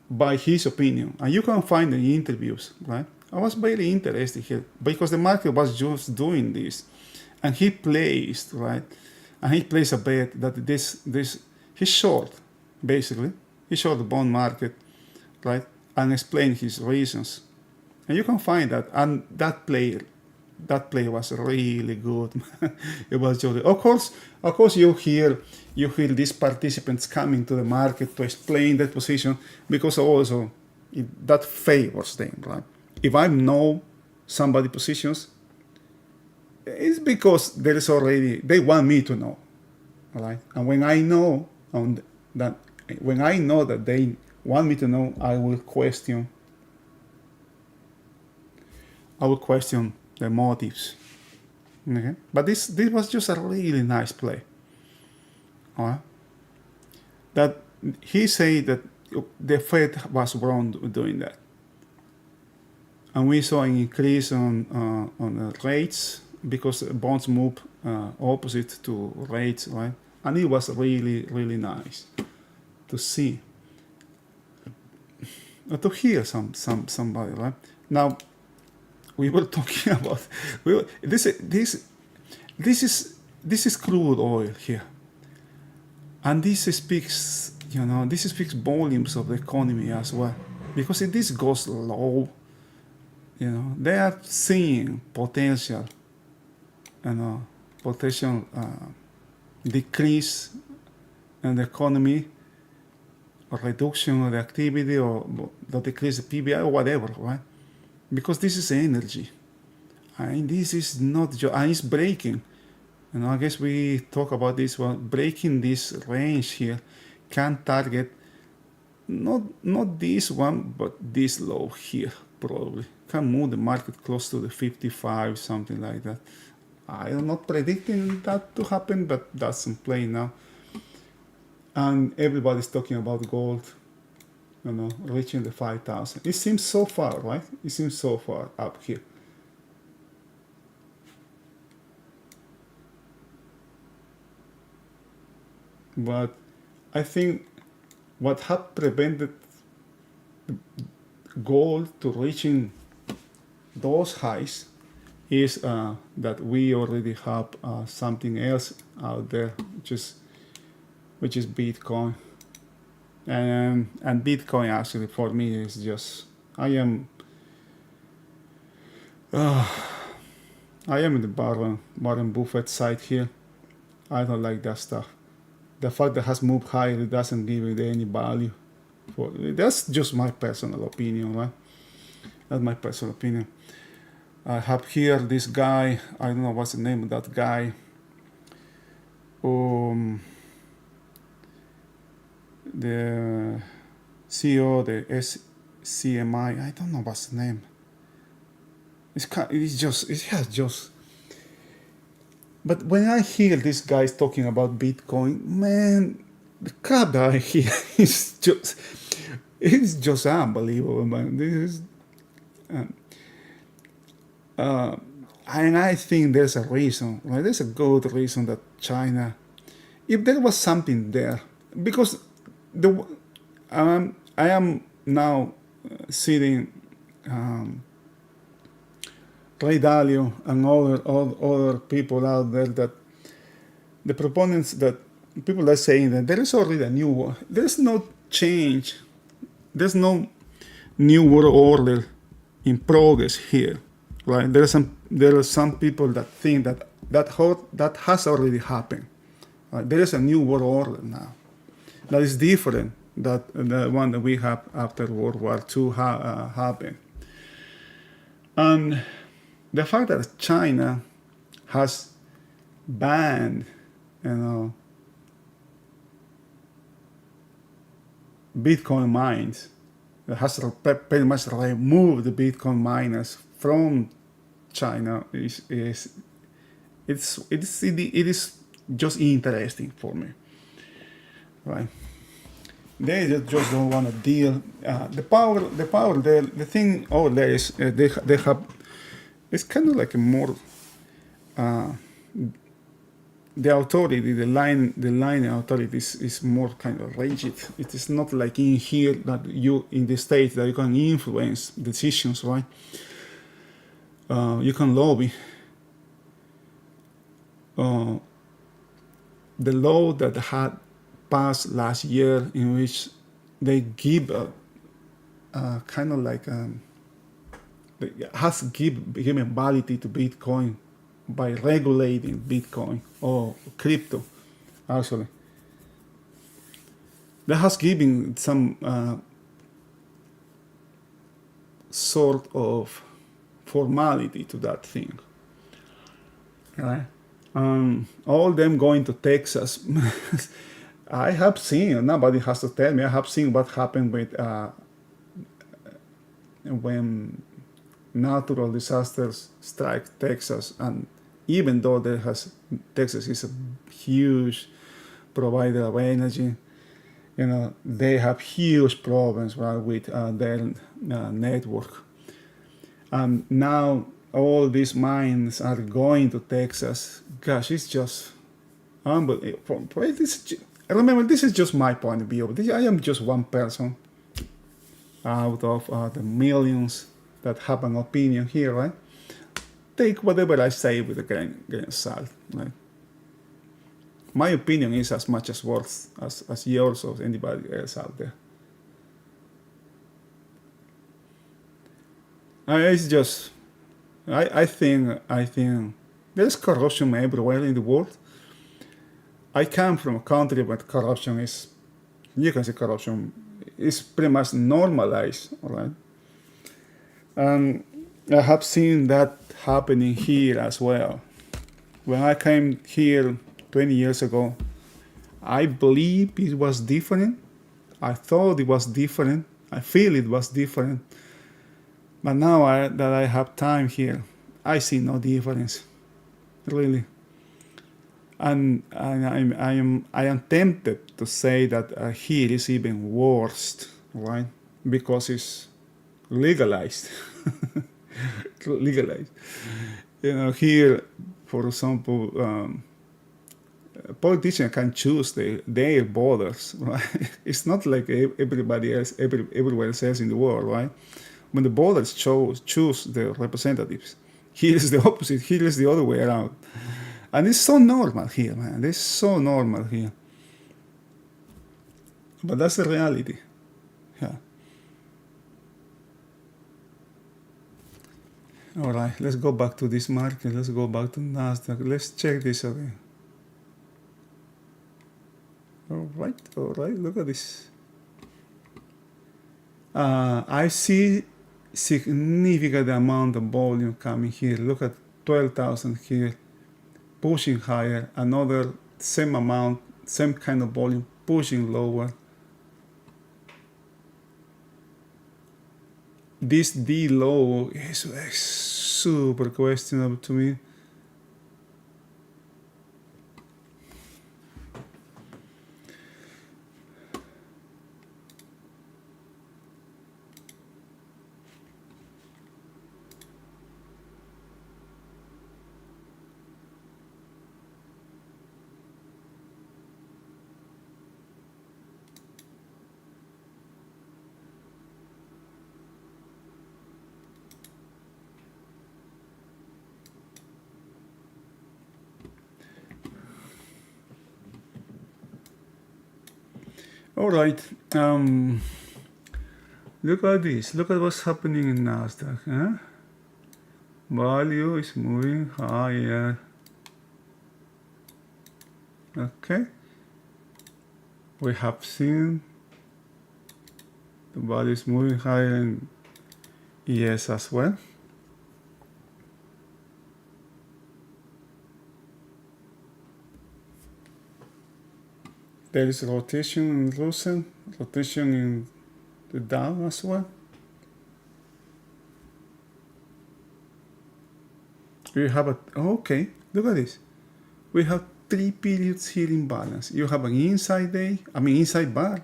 by his opinion. And you can find the interviews, right? I was very interested here because the market was just doing this, and he placed, right, and he placed a bet that he's short, basically. He short the bond market, right, and explained his reasons. And you can find that, and that play was really good. It was just, of course, you hear these participants coming to the market to explain that position because also that favors them, right? If I know somebody positions, it's because there is already they want me to know, all right? And when I know that they want me to know, I will question the motives. Okay? But this was just a really nice play. All right? That he said that the Fed was wrong doing that, and we saw an increase on rates because bonds move opposite to rates, right? And it was really, really nice to see, to hear somebody, right? Now, we were talking about this is crude oil here, and this speaks volumes of the economy as well, because if this goes low, they are seeing potential decrease in the economy, or reduction of the activity, or the decrease of PBI or whatever, right? Because this is energy, and this is not just, and it's breaking. I guess we talk about this one, breaking this range here can target not this one, but this low here probably. Can move the market close to the 55, something like that. I'm not predicting that to happen, but that's in play now. And everybody's talking about gold, reaching the 5,000. It seems so far, right? It seems so far up here. But I think what had prevented gold to reaching those highs is that we already have something else out there, which is Bitcoin. And Bitcoin actually for me is just I am in the Warren Buffett side here. I don't like that stuff. The fact that it has moved higher, it doesn't give it any value. That's just my personal opinion, right? That's my personal opinion. I have here this guy. I don't know what's the name of that guy. The CEO of the SCMI. I don't know what's the name. It's just. But when I hear these guys talking about Bitcoin, man, the crap that I hear is just unbelievable, man. This is, and I think there's a reason. Right? There's a good reason that China, if there was something there, because I am now seeing Ray Dalio and other people out there that the proponents that people are saying that there is already a new world. There's no change. There's no new world order in progress here, right? There are some people that think that has already happened. Right? There is a new world order now that is different than the one that we have after World War II happened. And the fact that China has banned, Bitcoin mines, that has pretty much removed the Bitcoin miners from China it is just interesting for me, right? They just don't want to deal. The power there. The thing over there is they have. It's kind of like a more the authority, the line authority is more kind of rigid. It is not like in here that you in the state that you can influence decisions, right? You can lobby. The law that had passed last year, in which they give kind of like has given validity to Bitcoin by regulating Bitcoin or crypto, actually. That has given some sort of formality to that thing, right? All them going to Texas. I have seen, nobody has to tell me, I have seen what happened with when natural disasters strike Texas, and even though Texas is a huge provider of energy, they have huge problems, right, with their network. And now all these mines are going to Texas. Gosh, it's just unbelievable. Remember, this is just my point of view. I am just one person out of the millions that have an opinion here, right? Take whatever I say with a grain of salt, right? My opinion is as much as worth as yours or anybody else out there. It's just, I think there's corruption everywhere in the world. I come from a country where corruption is, you can say corruption is pretty much normalized, all right? And I have seen that happening here as well. When I came here 20 years ago, I believe it was different. I thought it was different. I feel it was different. But now that I have time here, I see no difference, really. And I am tempted to say that here is even worse, right? Because it's legalized. Legalized. Here, for example, politicians can choose their borders, right? It's not like everybody else, everywhere else in the world, right? When the borders choose the representatives, here is the opposite. Here is the other way around, and it's so normal here, man. It's so normal here. But that's the reality. Yeah. All right, let's go back to this market. Let's go back to Nasdaq. Let's check this again. All right. Look at this. I see significant amount of volume coming here. Look at 12,000 here, pushing higher. Another same amount, same kind of volume, pushing lower. This D low is super questionable to me. All right. Look at this. Look at what's happening in Nasdaq. Huh? Value is moving higher. Okay. We have seen the value is moving higher in ES as well. There is rotation in Russell, rotation in the Dow as well. We have okay, look at this. We have 3 periods here in balance. You have an inside day, inside bar.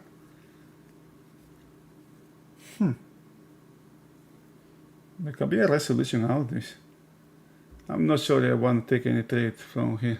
There could be a resolution out of this. I'm not sure I want to take any trade from here.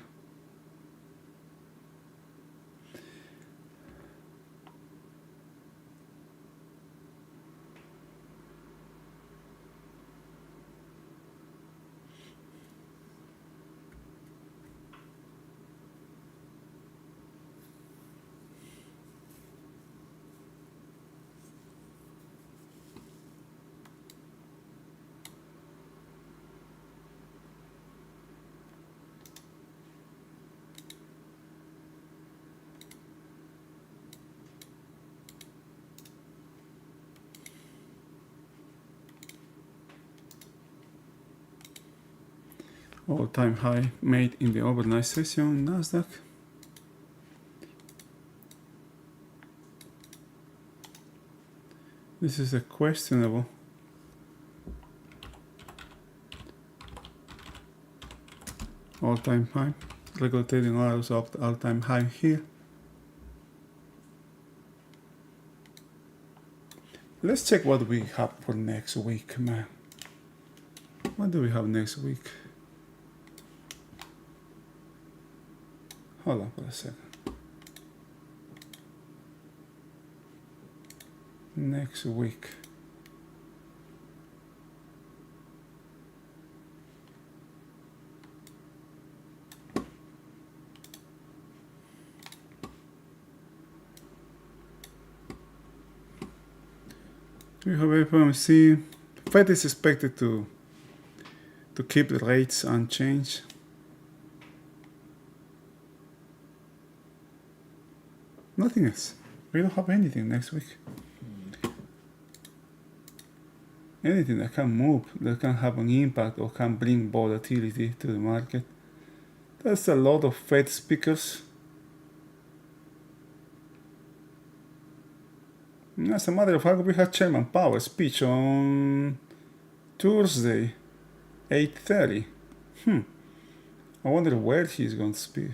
All-time high made in the overnight session in Nasdaq. This is a questionable. All-time high. Regular trading hours of the all-time high here. Let's check what we have for next week, man. What do we have next week? Hold on for a second. Next week. We have FOMC. Fed is expected to keep the rates unchanged. Nothing else. We don't have anything next week. Anything that can move, that can have an impact or can bring volatility to the market. There's a lot of Fed speakers. As a matter of fact, we had Chairman Powell speech on Thursday, 8:30. I wonder where he's going to speak.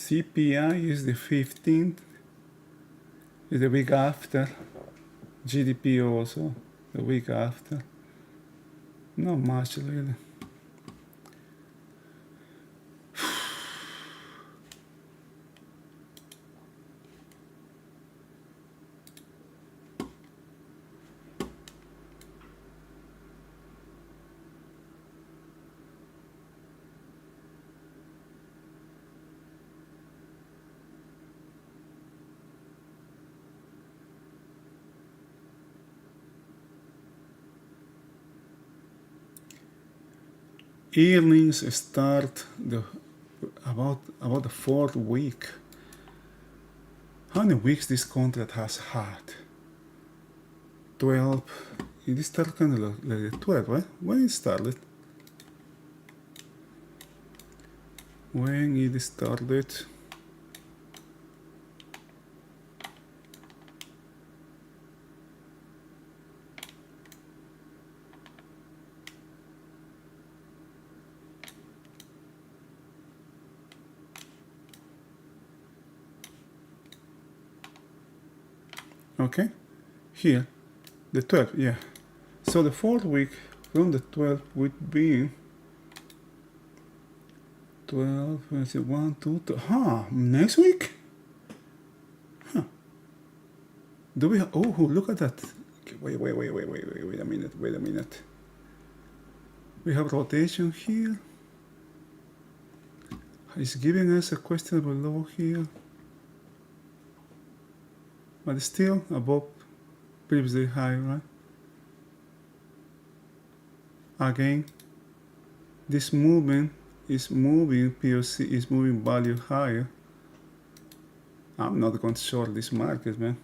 CPI is the 15th, is the week after. GDP also the week after. Not much really. Earnings start about the fourth week. How many weeks this contract has had? 12. It started kind of like 12, right? When it started? When it started? Okay, here, the 12th, yeah. So the fourth week from the 12th would be 12, let's see, 1, 2, 3. Next week? Do we have, oh, look at that. Okay, wait a minute. We have rotation here. It's giving us a questionable low here. But still above previous day high, right? Again, this movement is moving, POC is moving value higher. I'm not going to short this market, man.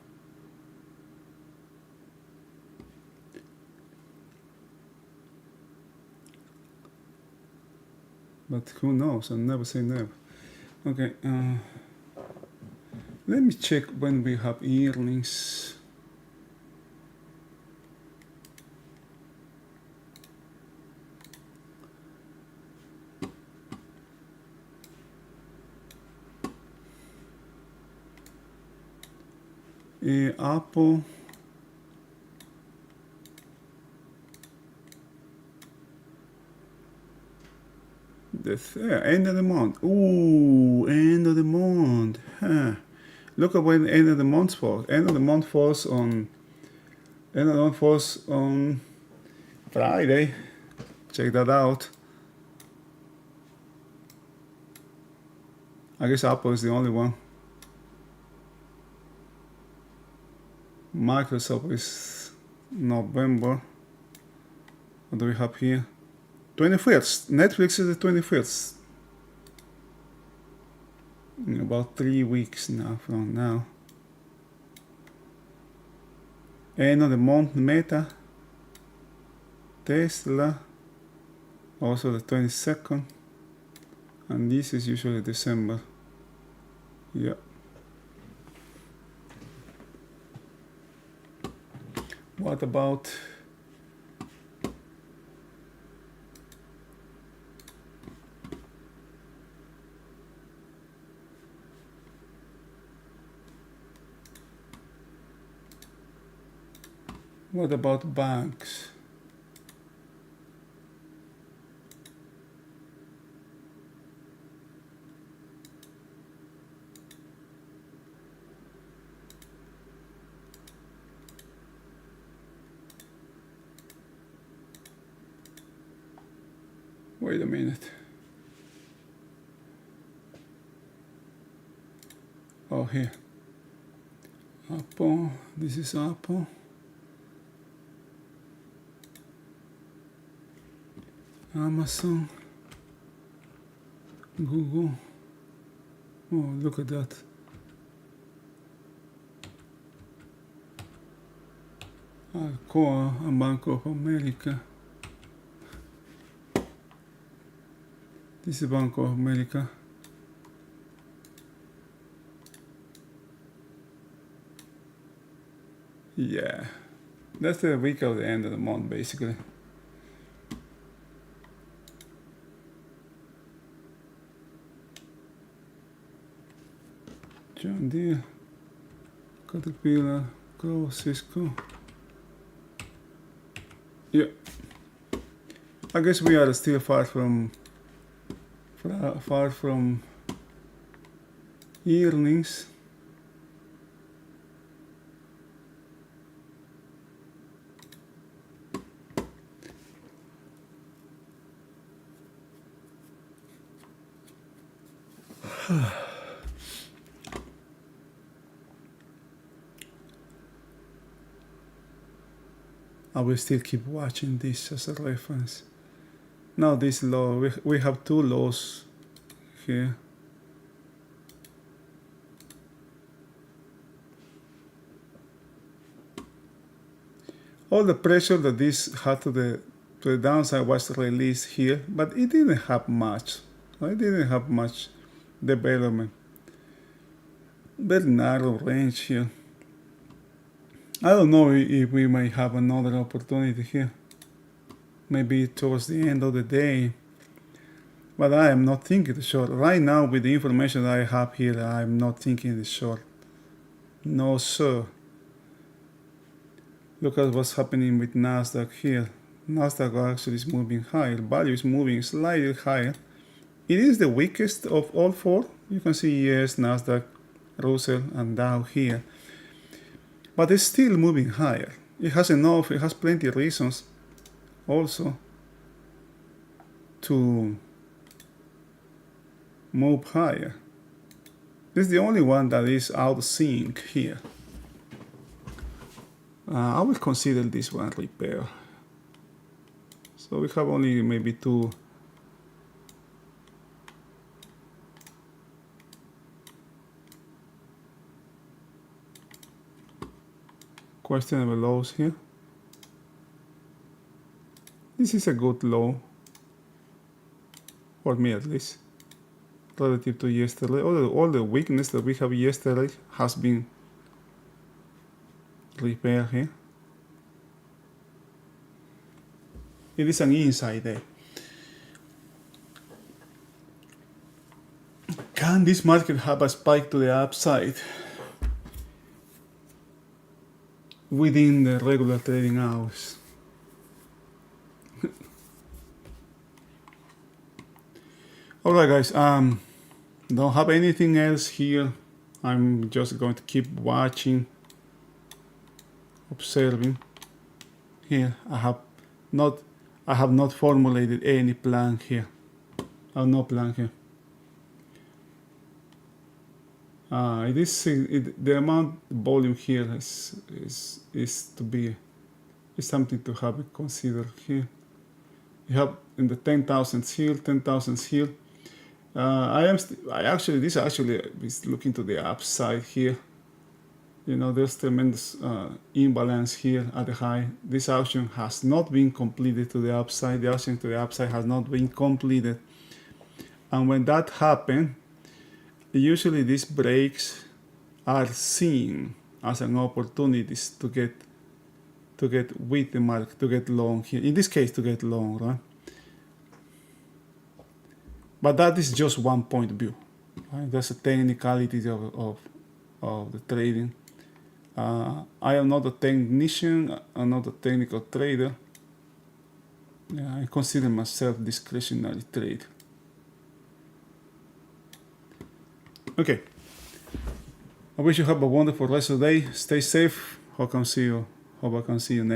But who knows? I'll never say never. Okay, let me check when we have earnings. Apple. The end of the month. Ooh, end of the month. Huh. Look at when end of the month falls. End of the month falls on Friday. Check that out. I guess Apple is the only one. Microsoft is November. What do we have here? 21st. Netflix is the 21st. In about 3 weeks now from now. End of the month, Meta. Tesla. Also the 22nd. And this is usually December. Yeah. What about banks? Wait a minute. Oh, here. Apple. This is Apple. Amazon. Google. Oh, look at that. Alcoa and Bank of America. This is Bank of America. Yeah, that's the week of the end of the month, basically. John Deere, Caterpillar, Crow, Cisco. Yeah, I guess we are still far from earnings. I will still keep watching this as a reference. Now this low, we have two lows here. All the pressure that this had to the downside was released here, but it didn't have much. It didn't have much development. Very narrow range here. I don't know if we might have another opportunity here. Maybe towards the end of the day. But I am not thinking the short. Right now, with the information that I have here, I am not thinking the short. No, sir. Look at what's happening with Nasdaq here. Nasdaq actually is moving higher. Value is moving slightly higher. It is the weakest of all four. You can see US, Nasdaq, Russell, and Dow here. But it's still moving higher. It has enough, it has plenty of reasons also to move higher. This is the only one that is out of sync here. I will consider this one repair. So we have only maybe two questionable lows here. This is a good low, for me at least, relative to yesterday. All the weakness that we have yesterday has been repaired here. It is an inside day. Can this market have a spike to the upside within the regular trading hours? Alright guys, don't have anything else here. I'm just going to keep watching, observing. Here I have not formulated any plan here. I have no plan here. The amount volume here is something to have considered here. You have in the 10,000 here, 10,000 here. This actually is looking to the upside here. You know, there's tremendous imbalance here at the high. This auction has not been completed to the upside. The auction to the upside has not been completed. And when that happens, usually these breaks are seen as an opportunity to get with the market, to get long here. In this case, to get long, right? But that is just one point of view. Right? That's a technicality of the trading. I am not a technician. I'm not a technical trader. Yeah, I consider myself discretionary trader. Okay. I wish you have a wonderful rest of the day. Stay safe. Hope I can see you next.